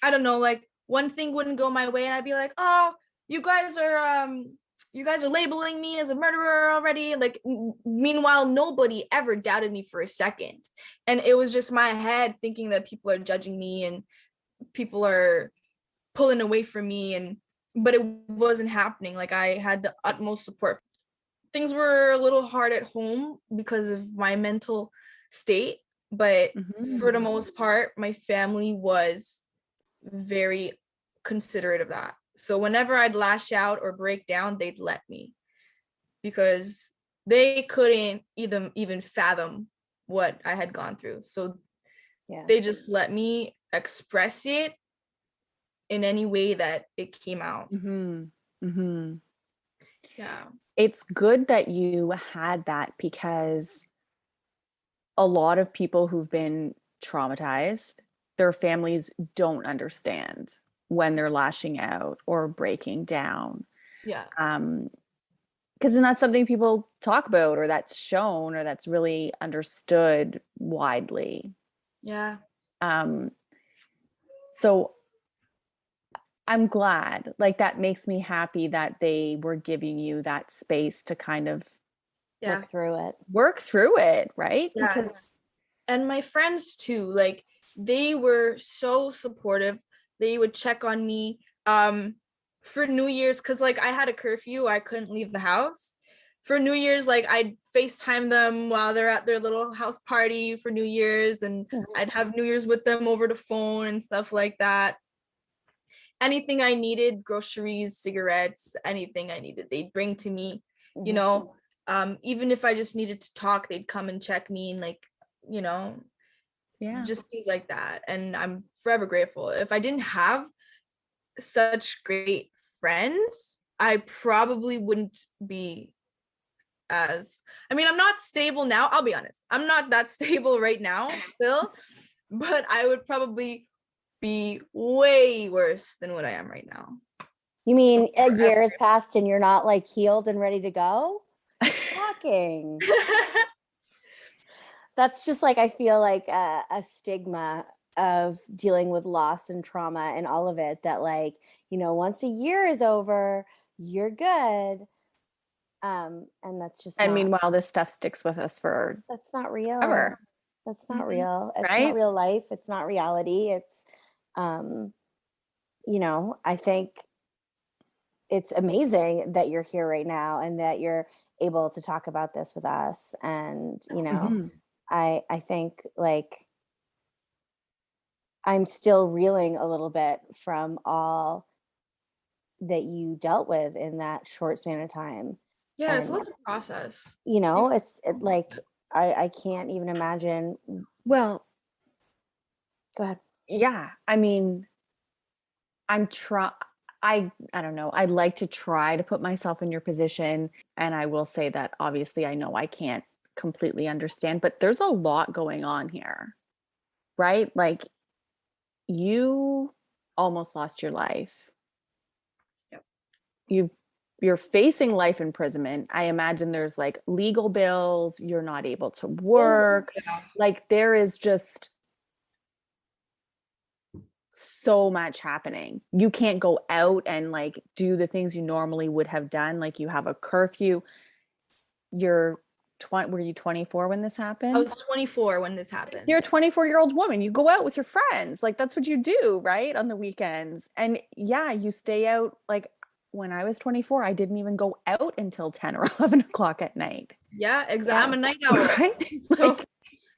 I don't know, like one thing wouldn't go my way and I'd be like, oh, you guys are labeling me as a murderer already. Like, meanwhile, nobody ever doubted me for a second. And it was just my head thinking that people are judging me and people are pulling away from me, but it wasn't happening. Like, I had the utmost support. Things were a little hard at home because of my mental state, but for the most part, my family was very considerate of that. So whenever I'd lash out or break down, they'd let me, because they couldn't even fathom what I had gone through. So they just let me express it in any way that it came out. Yeah. It's good that you had that, because a lot of people who've been traumatized, their families don't understand when they're lashing out or breaking down. Yeah. Because it's not something people talk about, or that's shown, or that's really understood widely. Yeah. So I'm glad, like, that makes me happy that they were giving you that space to kind of work through it, right? Yeah. Because and my friends too, like, they were so supportive. They would check on me for New Year's, because like I had a curfew, I couldn't leave the house. For New Year's, like, I'd FaceTime them while they're at their little house party for New Year's, and I'd have New Year's with them over the phone and stuff like that. Anything I needed, groceries, cigarettes, anything I needed, they'd bring to me, you know. Even if I just needed to talk, they'd come and check me, and like, you know, just things like that. And I'm forever grateful. If I didn't have such great friends, I probably wouldn't be as, I mean, I'm not stable now, I'll be honest, I'm not that stable right now still, but I would probably be way worse than what I am right now. You mean a year has passed and you're not like healed and ready to go? Shocking. That's just like, I feel like a stigma of dealing with loss and trauma and all of it, that like, you know, once a year is over, you're good. And that's just and meanwhile, this stuff sticks with us for that's not real. ever. That's not real. It's Right? not real life. It's not reality. It's, you know, I think it's amazing that you're here right now and that you're able to talk about this with us. And, you know, I think like I'm still reeling a little bit from all that you dealt with in that short span of time. Yeah, and, it's a lot to process. You know, it's like I can't even imagine. Well, go ahead. Yeah, I mean, I don't know. I'd like to try to put myself in your position, and I will say that obviously I know I can't completely understand, but there's a lot going on here, right? Like, you almost lost your life. Yep. You're facing life imprisonment. I imagine there's like legal bills, you're not able to work. Like, there is just so much happening. You can't go out and like do the things you normally would have done. Like, you have a curfew. Were you 24 when this happened? I was 24 when this happened. You're a 24-year-old woman. You go out with your friends. Like, that's what you do, right? On the weekends. And yeah, you stay out. Like, when I was 24, I didn't even go out until 10 or 11 o'clock at night. Yeah, exactly. I'm a night owl. Right? So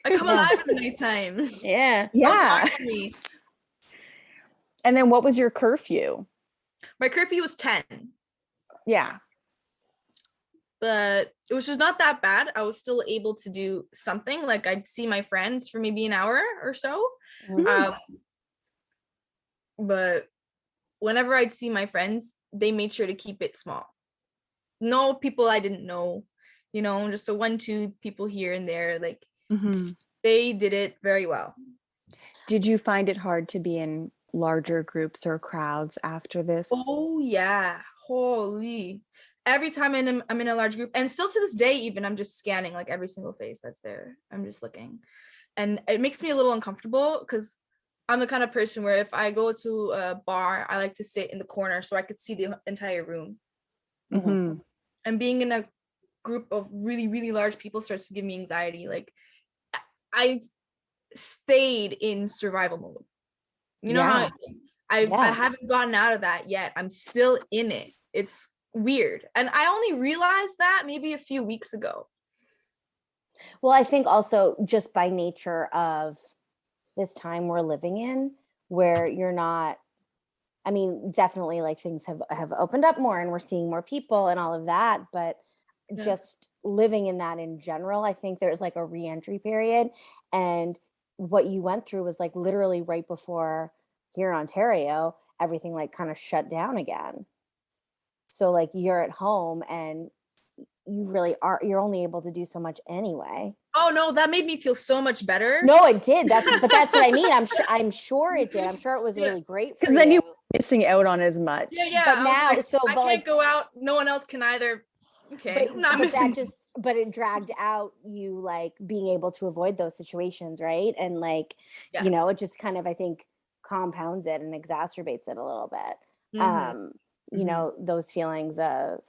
I come alive in the nighttime. Yeah. Yeah. And then what was your curfew? My curfew was 10. Yeah. But it was just not that bad. I was still able to do something. Like I'd see my friends for maybe an hour or so. But whenever I'd see my friends, they made sure to keep it small. No people I didn't know, just a 1-2 people here and there. Like they did it very well. Did you find it hard to be in larger groups or crowds after this? Oh yeah, holy. Every time I'm in a large group, and still to this day, even I'm just scanning like every single face that's there. I'm just looking, and it makes me a little uncomfortable because I'm the kind of person where if I go to a bar, I like to sit in the corner so I could see the entire room. And being in a group of really, really large people starts to give me anxiety. Like I stayed in survival mode. You know how I haven't gotten out of that yet. I'm still in it. It's weird. And I only realized that maybe a few weeks ago. Well, I think also just by nature of this time we're living in, where you're not, I mean, definitely like things have opened up more and we're seeing more people and all of that, but just living in that in general, I think there's like a re-entry period. And what you went through was like literally right before here in Ontario, everything like kind of shut down again. So like you're at home and you really you're only able to do so much anyway. Oh no, that made me feel so much better. No, it did. But that's what I mean. I'm sure it did. I'm sure it was really great for you. Because then you were missing out on as much. Yeah. But now, I can't go out. No one else can either. Okay, but it dragged out you like being able to avoid those situations, right? And like, it just kind of, I think, compounds it and exacerbates it a little bit. Those feelings of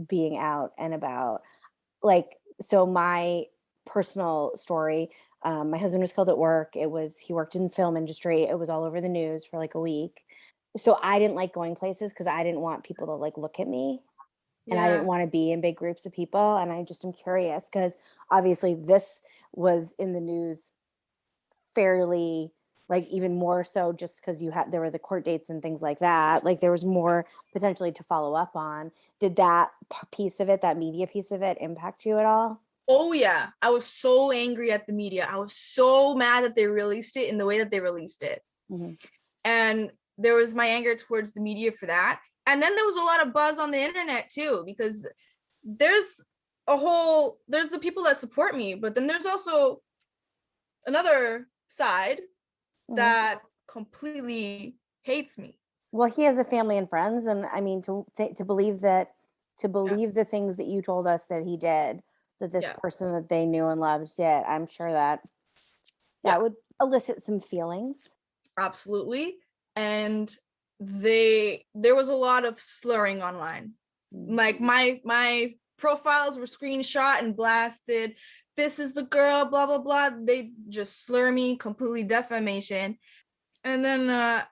being out and about. Like, so my personal story, my husband was killed at work. He worked in the film industry. It was all over the news for like a week. So I didn't like going places because I didn't want people to like look at me. And I didn't want to be in big groups of people. And I just am curious because obviously this was in the news fairly, like even more so just because there were the court dates and things like that. Like there was more potentially to follow up on. Did that piece of it, that media piece of it, impact you at all? Oh yeah. I was so angry at the media. I was so mad that they released it in the way that they released it. And there was my anger towards the media for that. And then there was a lot of buzz on the internet too, because there's the people that support me, but then there's also another side that completely hates me. Well, he has a family and friends, and I mean to believe the things that you told us that he did, that this person that they knew and loved did, I'm sure that would elicit some feelings. Absolutely. And there was a lot of slurring online. Like my profiles were screenshot and blasted. This is the girl, blah blah blah. They just slur me, completely defamation. And then at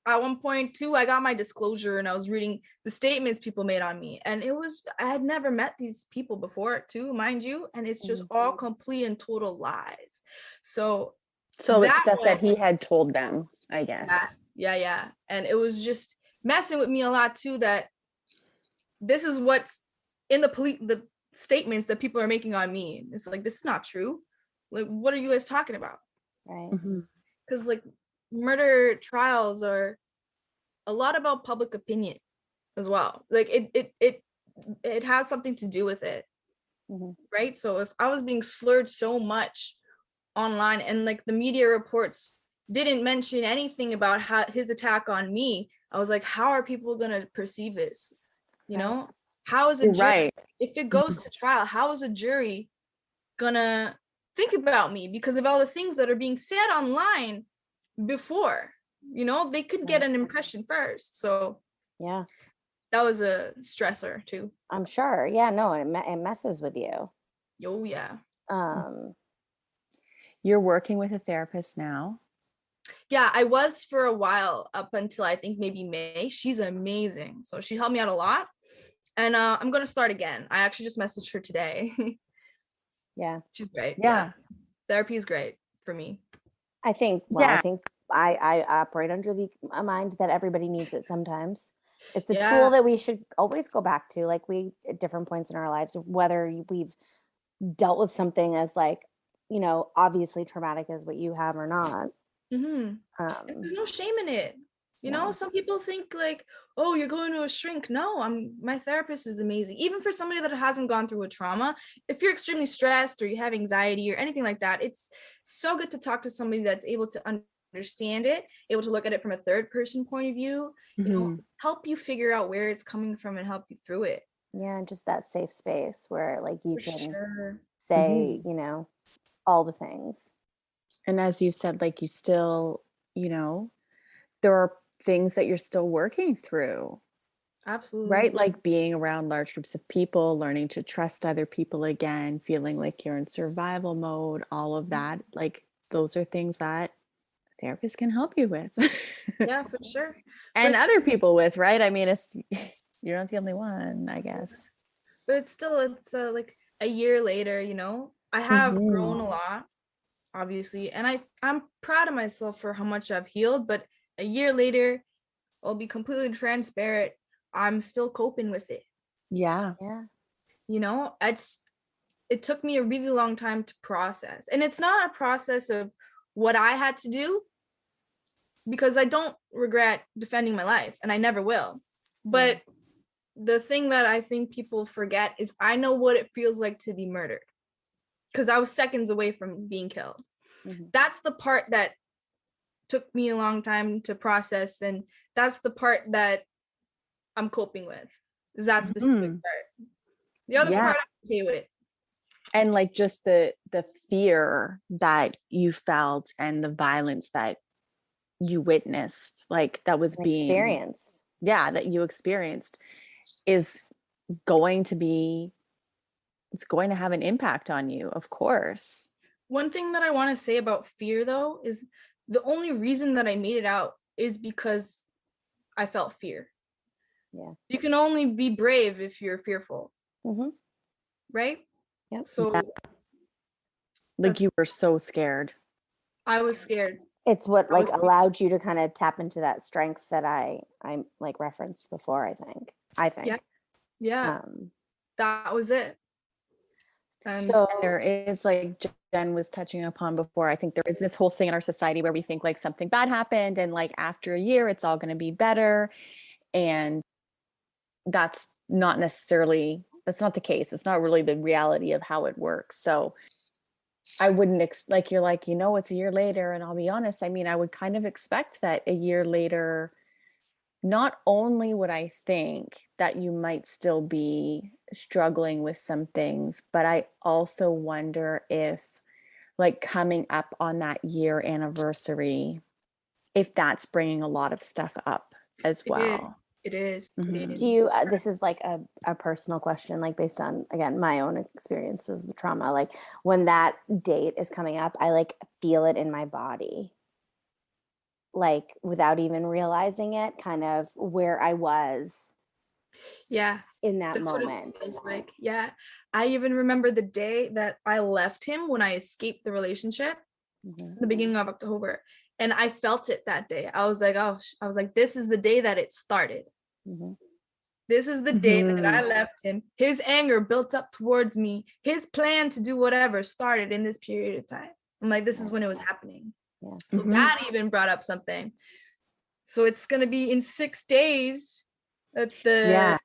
one point too, I got my disclosure and I was reading the statements people made on me, and I had never met these people before too, mind you, and it's just all complete and total lies. So it's stuff that he had told them, I guess. Yeah. And it was just messing with me a lot too, that this is what's in the statements that people are making on me. It's like, this is not true. Like, what are you guys talking about? Right. Because like murder trials are a lot about public opinion as well. Like it has something to do with it. Right. So if I was being slurred so much online and like the media reports didn't mention anything about his attack on me, I was like, how are people going to perceive this? How is a jury, if it goes to trial, how is a jury gonna think about me because of all the things that are being said online before? They could get an impression first. So yeah, that was a stressor too. I'm sure. Yeah, no, it messes with you. Oh yeah. You're working with a therapist now? Yeah, I was for a while, up until I think maybe May. She's amazing. So she helped me out a lot. And I'm going to start again. I actually just messaged her today. Yeah. She's great. Yeah. Therapy is great for me. I think I operate under the mind that everybody needs it sometimes. It's a tool that we should always go back to, like at different points in our lives, whether we've dealt with something as like, obviously traumatic as what you have or not. There's no shame in it. Some people think like, oh, you're going to a shrink. No, my therapist is amazing. Even for somebody that hasn't gone through a trauma, if you're extremely stressed or you have anxiety or anything like that, it's so good to talk to somebody that's able to understand it, able to look at it from a third person point of view, help you figure out where it's coming from and help you through it. Yeah, and just that safe space where like you can say, all the things. And as you said, like you still, there are things that you're still working through. Absolutely. Right? Like being around large groups of people, learning to trust other people again, feeling like you're in survival mode, all of that. Like those are things that therapists can help you with. Yeah, for sure. And other people with, right? I mean, you're not the only one, I guess. But it's like a year later, I have grown a lot, obviously, and I'm proud of myself for how much I've healed. But a year later, I'll be completely transparent, I'm still coping with it. Yeah. It took me a really long time to process, and it's not a process of what I had to do, because I don't regret defending my life, and I never will. But the thing that I think people forget is I know what it feels like to be murdered, because I was seconds away from being killed. That's the part that took me a long time to process, and that's the part that I'm coping with, is that specific part. The other part I'm okay with. And like just the fear that you felt and the violence that you witnessed, like that was being experienced. Yeah, that you experienced is going to have an impact on you, of course. One thing that I want to say about fear, though, is the only reason that I made it out is because I felt fear. Yeah. You can only be brave if you're fearful. Right? Yep. So like you were so scared. I was scared. It's what like allowed you to kind of tap into that strength that I like referenced before, I think. Yeah. That was it. And so there is, like Jen was touching upon before, I think there is this whole thing in our society where we think like something bad happened and like after a year it's all going to be better, and that's not the case. It's not really the reality of how it works. So I wouldn't like you're like, it's a year later, and I'll be honest, I mean, I would kind of expect that a year later, not only would I think that you might still be struggling with some things, but I also wonder if, like, coming up on that year anniversary, if that's bringing a lot of stuff up as well. It is. Do you, this is like a personal question, like based on, again, my own experiences with trauma, like when that date is coming up, I like feel it in my body, like without even realizing it, kind of where I was in that moment. Like, I even remember the day that I left him when I escaped the relationship in the beginning of October, and I felt it that day. I was like, this is the day that it started. This is the day that I left him. His anger built up towards me. His plan to do whatever started in this period of time. I'm like, this is when it was happening. So that even brought up something. So it's going to be in 6 days at the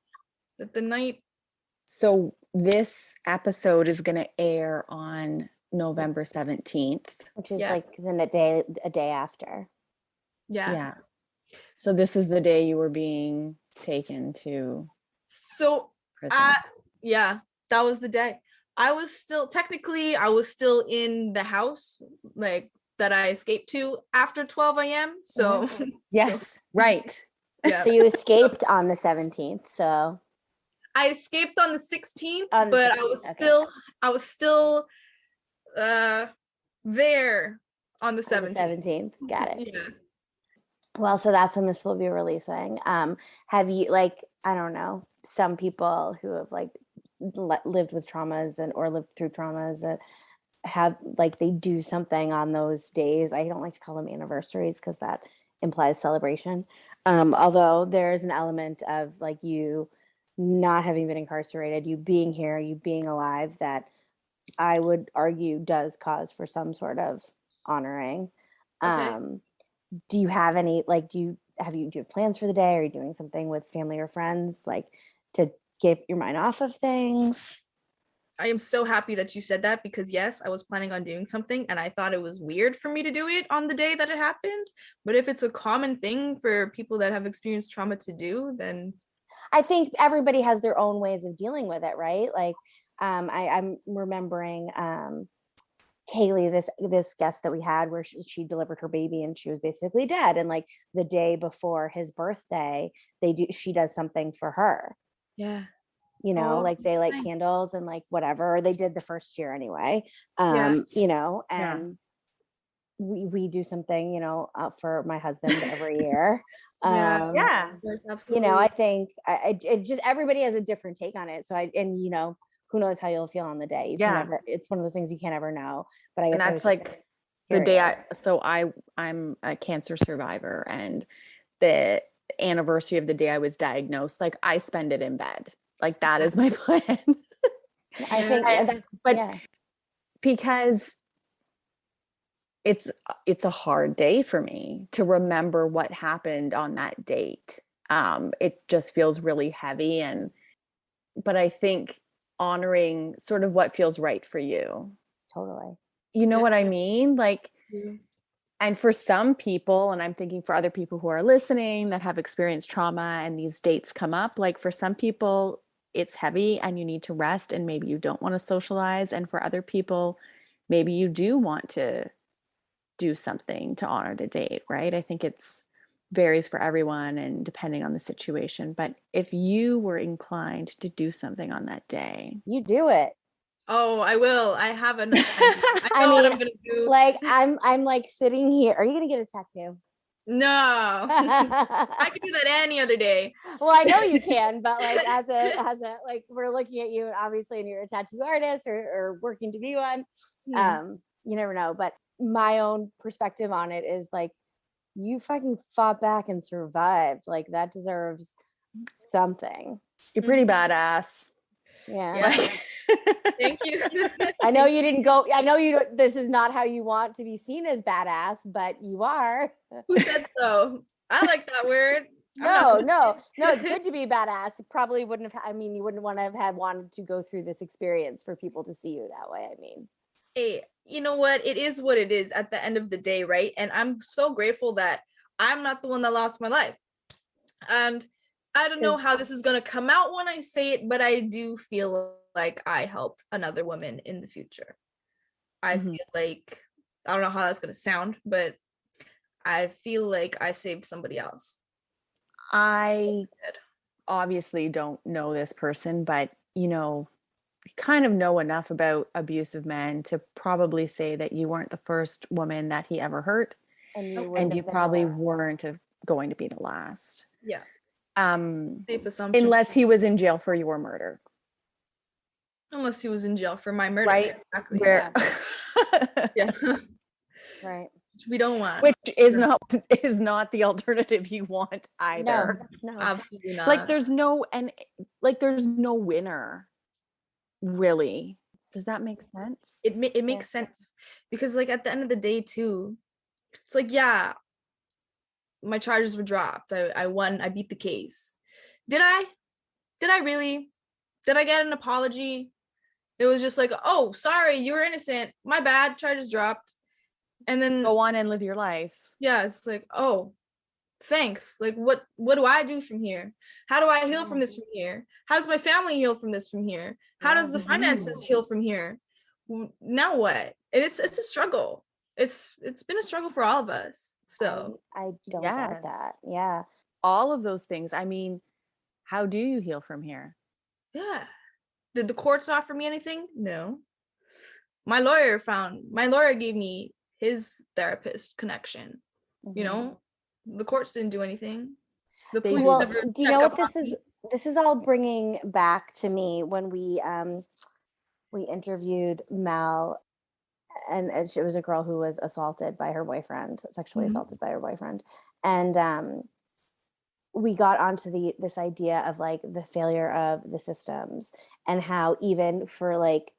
night. So this episode is going to air on November 17th, which is like then a day after. Yeah. So this is the day you were being taken to prison. That was the day. I was still in the house, like, that I escaped to after 12 a.m. So yes, right. Yeah. So you escaped on the 17th. So I escaped on the 16th, but I was still there on the 17th. Got it. Yeah. Well, so that's when this will be releasing. Have you, like, I don't know, some people who have like lived with traumas or lived through traumas that have like, they do something on those days. I don't like to call them anniversaries because that implies celebration. Although there's an element of like you not having been incarcerated, you being here, you being alive, that I would argue does cause for some sort of honoring. Okay. Do you have any, like, do you have plans for the day? Are you doing something with family or friends, like to get your mind off of things? I am so happy that you said that, because yes, I was planning on doing something and I thought it was weird for me to do it on the day that it happened. But if it's a common thing for people that have experienced trauma to do, then I think everybody has their own ways of dealing with it, right? Like, I'm remembering Kaylee, this guest that we had, where she delivered her baby and she was basically dead, and like the day before his birthday, she does something for her. yeah. Like they light Nice. candles and like whatever, or they did the first year anyway. Yeah. And we do something, for my husband every year. Yeah. Yeah. Absolutely. I think it just, everybody has a different take on it. So who knows how you'll feel on the day. It's one of those things you can't ever know. But I guess And that's like the day I'm a cancer survivor, and the anniversary of the day I was diagnosed, like I spend it in bed. Like that is my plan. I think because it's a hard day for me to remember what happened on that date. It just feels really heavy, but I think honoring sort of what feels right for you. Totally. You know what I mean? Like, and for some people, and I'm thinking for other people who are listening that have experienced trauma and these dates come up, like for some people, it's heavy and you need to rest and maybe you don't want to socialize. And for other people, maybe you do want to do something to honor the date, right? I think it's varies for everyone and depending on the situation. But if you were inclined to do something on that day, you do it. Oh, I will. I have an idea. I know what I'm gonna do. Like I'm like sitting here. Are you gonna get a tattoo? No. I could do that any other day. Well, I know you can, but like as a like, we're looking at you, and obviously, and you're a tattoo artist or working to be one. You never know. But my own perspective on it is like, you fucking fought back and survived. Like that deserves something. you're pretty badass. Yeah. Thank you. I know you didn't go. I know you. This is not how you want to be seen as badass, but you are. Who said so? I like that word. No. It's good to be badass. It probably wouldn't have. I mean, you wouldn't want to have wanted to go through this experience for people to see you that way. I mean, hey, you know what? It is what it is at the end of the day, right? And I'm so grateful that I'm not the one that lost my life. And I don't know how this is going to come out when I say it, but I do feel like I helped another woman in the future. I feel like, I don't know how that's going to sound, but I feel like I saved somebody else. I obviously don't know this person, but kind of know enough about abusive men to probably say that you weren't the first woman that he ever hurt, and you probably weren't going to be the last. Yeah. Safe assumption. Unless he was in jail for your murder. Unless he was in jail for my murder. Right. Exactly. Yeah. Right. We don't want. Which is not the alternative you want either. No. Absolutely not. Like there's no winner. Really. Does that make sense? It makes sense, because like at the end of the day too, it's like, yeah, my charges were dropped. I won. I beat the case. Did I really? Did I get an apology? It was just like, oh, sorry, you were innocent. My bad. Charges dropped. And then go on and live your life. Yeah, it's like, oh, thanks. Like, what do I do from here? How do I heal from this from here? How does my family heal from this from here? How does the finances heal from here? Now what? It's a struggle. It's been a struggle for all of us. So I don't doubt that. Yeah. All of those things. I mean, how do you heal from here? Yeah. Did the courts offer me anything? No. My lawyer gave me his therapist connection. The courts didn't do anything. The police never. Do you know what this is? This is all bringing back to me when we interviewed Mel and it was a girl who was assaulted by her boyfriend, sexually Mhm. assaulted by her boyfriend. And we got onto this idea of like the failure of the systems, and how even for like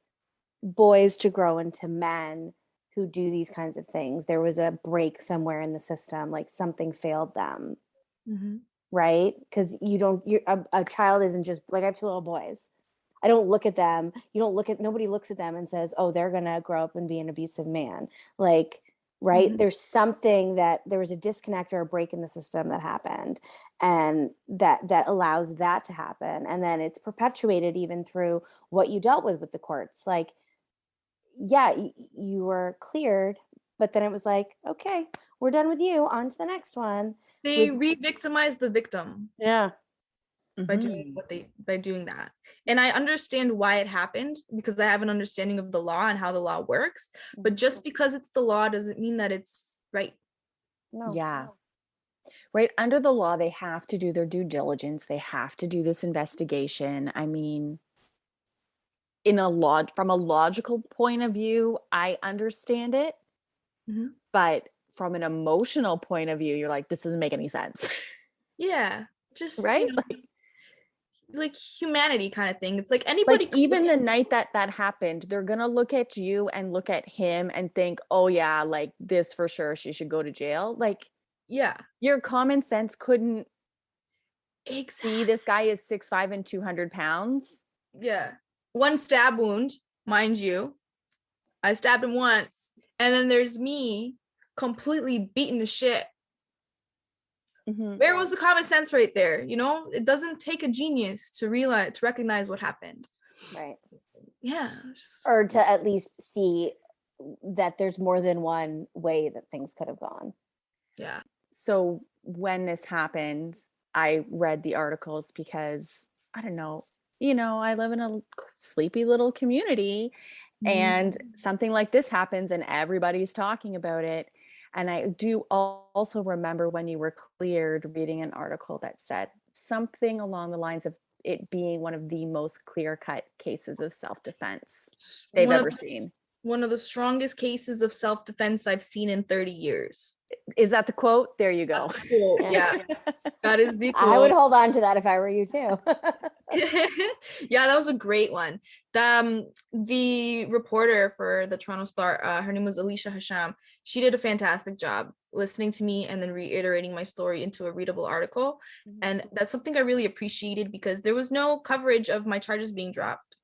boys to grow into men who do these kinds of things, there was a break somewhere in the system, like something failed them, Mhm. right? Because a child isn't just like, I have two little boys. I don't look at them. Nobody looks at them and says, oh, they're going to grow up and be an abusive man. Like, right. Mhm. There's something that there was a disconnect or a break in the system that happened, and that allows that to happen. And then it's perpetuated even through what you dealt with the courts. Like, yeah, you were cleared, but then it was like, okay, we're done with you. On to the next one. They With re-victimize the victim yeah, by doing that. And I understand why it happened, because I have an understanding of the law and how the law works. But just because it's the law doesn't mean that it's right. no, Yeah. Right. Under the law, they have to do their due diligence. They have to do this investigation. I mean, from a logical point of view, I understand it. Mhm. But from an emotional point of view, you're like, this doesn't make any sense. Yeah, just Right? like humanity kind of thing. It's like anybody Like even the night that happened, they're gonna look at you and look at him and think, oh yeah, like this for sure, she should go to jail. Like yeah, your common sense couldn't see exactly. this guy is 6'5" and 200 pounds. Yeah, one stab wound, mind you. I stabbed him once, and then there's me completely beaten to shit. Mhm. Where was the common sense right there? It doesn't take a genius to recognize what happened. right. Yeah. Or to at least see that there's more than one way that things could have gone. Yeah. So when this happened, I read the articles because I don't know, I live in a sleepy little community, and something like this happens and everybody's talking about it. And I do also remember when you were cleared, reading an article that said something along the lines of it being one of the most clear-cut cases of self-defense they've One of ever seen. one of the strongest cases of self-defense I've seen in 30 years. Is that the quote? There you go. That's the quote. Yeah. That is the quote. I would hold on to that if I were you too. Yeah, that was a great one. The reporter for the Toronto Star, her name was Alicia Hasham. She did a fantastic job listening to me and then reiterating my story into a readable article. And that's something I really appreciated, because there was no coverage of my charges being dropped.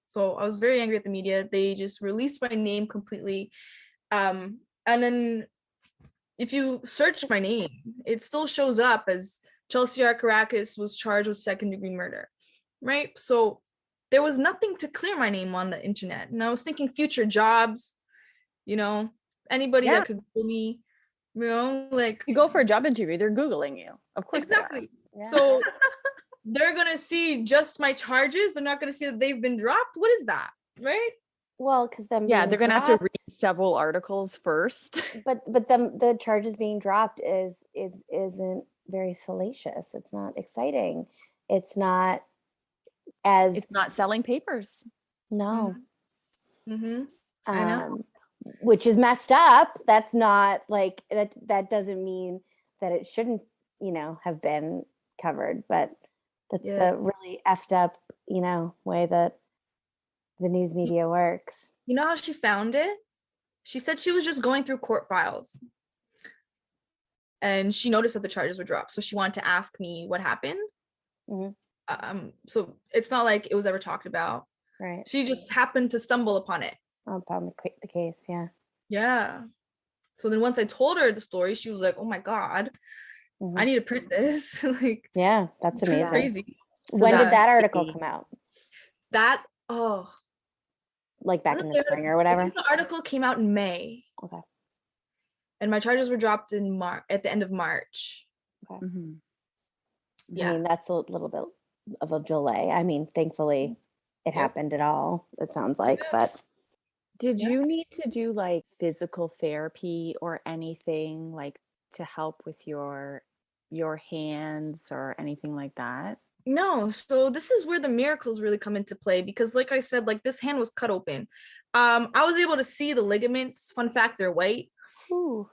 So I was very angry at the media. They just released my name completely. And then if you search my name, it still shows up as Chelsey Arkarakis was charged with second-degree murder, right? So there was nothing to clear my name on the internet. And I was thinking future jobs, anybody that could Google me, like you go for a job interview, they're Googling you. Of course exactly. Yeah. So they're gonna see just my charges. They're not gonna see that they've been dropped. What is that, right? Well, because them Yeah, being they're gonna have to dropped, read several articles first. but the charges being dropped isn't very salacious. It's not exciting. It's not as It's not selling papers. no. Mm-hmm. I know. Which is messed up. That's not like that doesn't mean that it shouldn't, have been covered, but that's the really effed up, way that the news media works. You know how she found it? She said she was just going through court files and she noticed that the charges were dropped. So she wanted to ask me what happened. So it's not like it was ever talked about. Right. She just happened to stumble upon it. Upon the case, yeah. Yeah. So then once I told her the story, she was like, oh my God, I need to print this. Like, yeah, that's amazing. Crazy. So when did that article come out? Like back in the spring or whatever? I think the article came out in May. Okay. And my charges were dropped at the end of March. Okay. Yeah. I mean, that's a little bit of a delay. I mean, thankfully it happened at all, it sounds like, but. Did you need to do like physical therapy or anything like to help with your hands or anything like that? No, so this is where the miracles really come into play, because like I said, like this hand was cut open. I was able to see the ligaments. Fun fact, they're white. Ooh.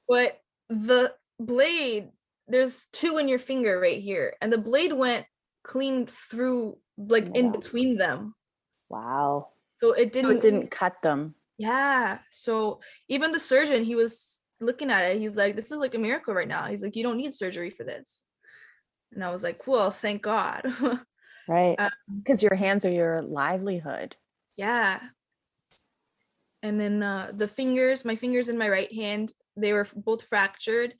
But the blade, there's 2 in your finger right here, and the blade went clean through, like in between them. Wow. So it didn't cut them. Yeah. So even the surgeon, he was looking at it. He's like, this is like a miracle right now. He's like, you don't need surgery for this. And I was like, well, thank God. Right. Because your hands are your livelihood. Yeah. And then my fingers in my right hand, they were both fractured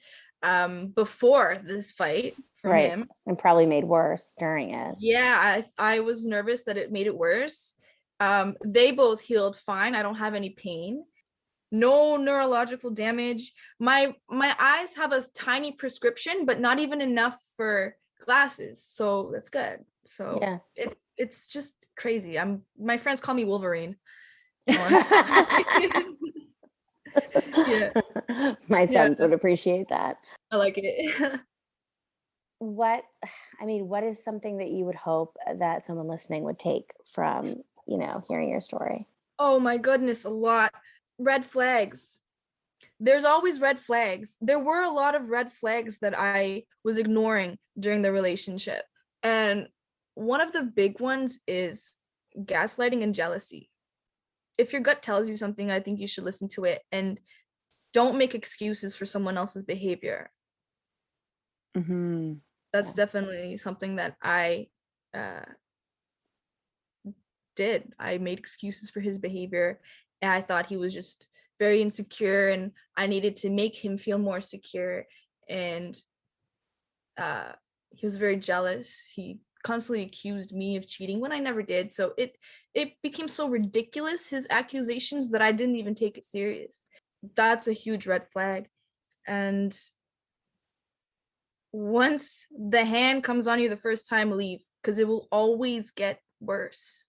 before this fight from him. And probably made worse during it. Yeah, I was nervous that it made it worse. They both healed fine. I don't have any pain. No neurological damage. My eyes have a tiny prescription, but not even enough for glasses. So that's good. So Yeah. it's just crazy. My friends call me Wolverine. Yeah. My sons would appreciate that. I like it. What is something that you would hope that someone listening would take from, hearing your story? Oh my goodness, a lot. Red flags. There's always red flags. There were a lot of red flags that I was ignoring during the relationship. And one of the big ones is gaslighting and jealousy. If your gut tells you something, I think you should listen to it and don't make excuses for someone else's behavior. Mm-hmm. That's definitely something that I did. I made excuses for his behavior, and I thought he was just very insecure, and I needed to make him feel more secure. And he was very jealous. He constantly accused me of cheating when I never did. So it became so ridiculous, his accusations, that I didn't even take it serious. That's a huge red flag. And once the hand comes on you the first time, leave, because it will always get worse.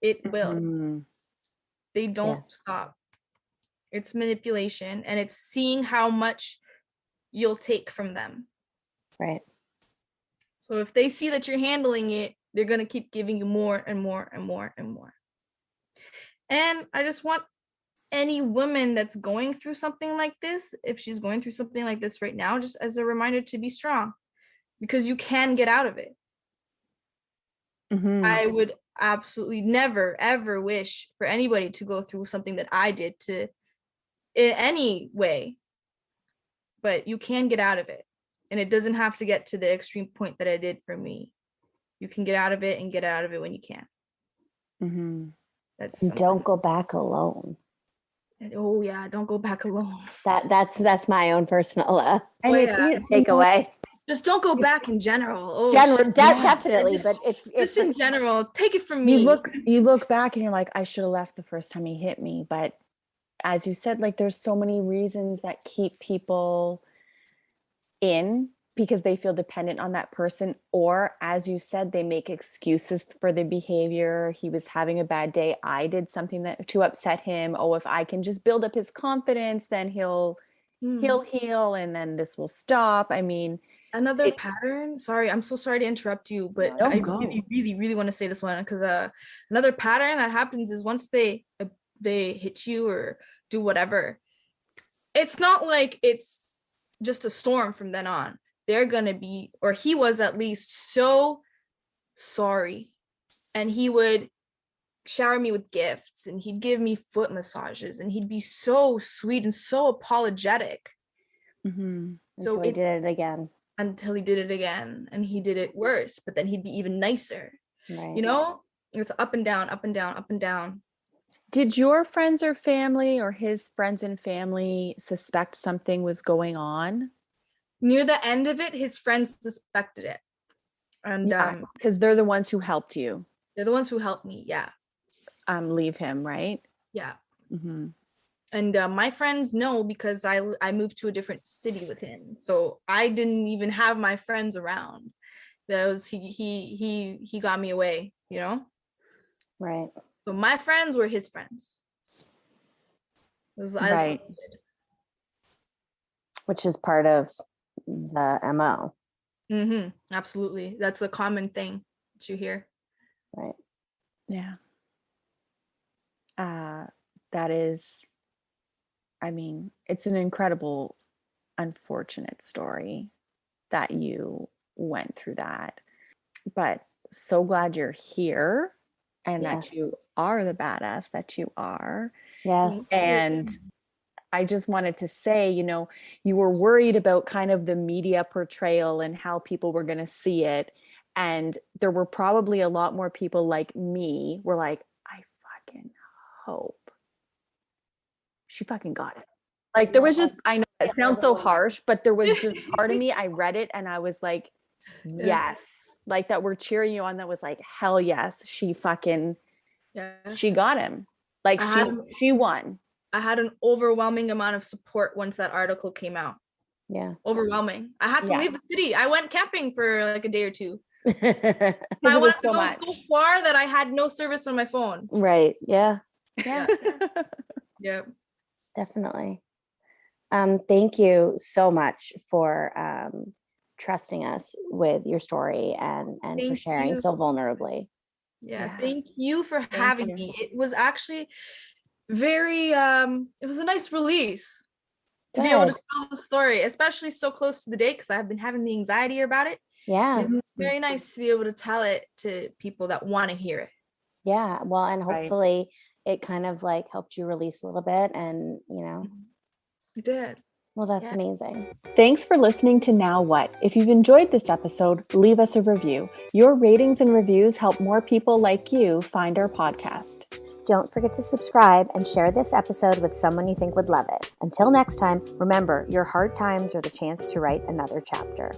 It will. Mm-hmm. They don't stop. It's manipulation, and it's seeing how much you'll take from them. Right. So if they see that you're handling it, they're going to keep giving you more and more and more and more. And I just want any woman that's going through something like this, if she's going through something like this right now, just as a reminder to be strong, because you can get out of it. Mm-hmm. I would absolutely never, ever wish for anybody to go through something that I did in any way, but you can get out of it. And it doesn't have to get to the extreme point that I did for me. You can get out of it and get out of it when you can. Mm-hmm. And don't go back alone. Oh yeah, don't go back alone. That's my own personal takeaway. Just don't go back in general. Oh, definitely. But if in general, take it from me. You look back and you're like, I should have left the first time he hit me. But as you said, like, there's so many reasons that keep people in, because they feel dependent on that person, or as you said, they make excuses for the behavior. He was having a bad day. I did something to upset him. Oh, if I can just build up his confidence, then he'll heal, and then this will stop. I mean, another pattern. Sorry, I'm so sorry to interrupt you, but I really, really, really want to say this one, because another pattern that happens is once they hit you or do whatever, it's not like it's just a storm from then on. They're gonna be, or he was at least, so sorry, and he would shower me with gifts, and he'd give me foot massages, and he'd be so sweet and so apologetic. Mm-hmm. So he did it again. Until he did it again, and he did it worse, but then he'd be even nicer. Right. It's up and down, up and down, up and down. Did your friends or family, or his friends and family, suspect something was going on? Near the end of it, his friends suspected it. And because they're the ones who helped you. They're the ones who helped me, yeah. Leave him, right? Yeah. Mm-hmm. And my friends know, because I moved to a different city with him, so I didn't even have my friends around. He got me away, Right. So my friends were his friends. It was right. Which is part of the MO. Mm-hmm. Absolutely. That's a common thing that you hear. Right. Yeah. that is, I mean, it's an incredible, unfortunate story that you went through that. But so glad you're here and that you are the badass that you are. Yes. And I just wanted to say, you know, you were worried about kind of the media portrayal and how people were going to see it. And there were probably a lot more people like me were like, I fucking hope she fucking got it. Like there was just, I know it sounds so harsh, but there was just part of me, I read it and I was like, yes, like that we're cheering you on. That was like, hell yes, she fucking, she got him. Like she won. I had an overwhelming amount of support once that article came out. Yeah. Overwhelming. I had to leave the city. I went camping for like a day or two. I wanted to go so far that I had no service on my phone. Right. Yeah. Yeah. Yeah. Definitely. Thank you so much for trusting us with your story and for sharing so vulnerably. Yeah. Thank you for having me. It was actually very it was a nice release to be able to tell the story, especially so close to the date, because I've been having the anxiety about it. Yeah. It was very nice to be able to tell it to people that want to hear it. Yeah. Well, and hopefully it kind of like helped you release a little bit, and you know. It did. Well, that's amazing. Thanks for listening to Now What? If you've enjoyed this episode, leave us a review. Your ratings and reviews help more people like you find our podcast. Don't forget to subscribe and share this episode with someone you think would love it. Until next time, remember, your hard times are the chance to write another chapter.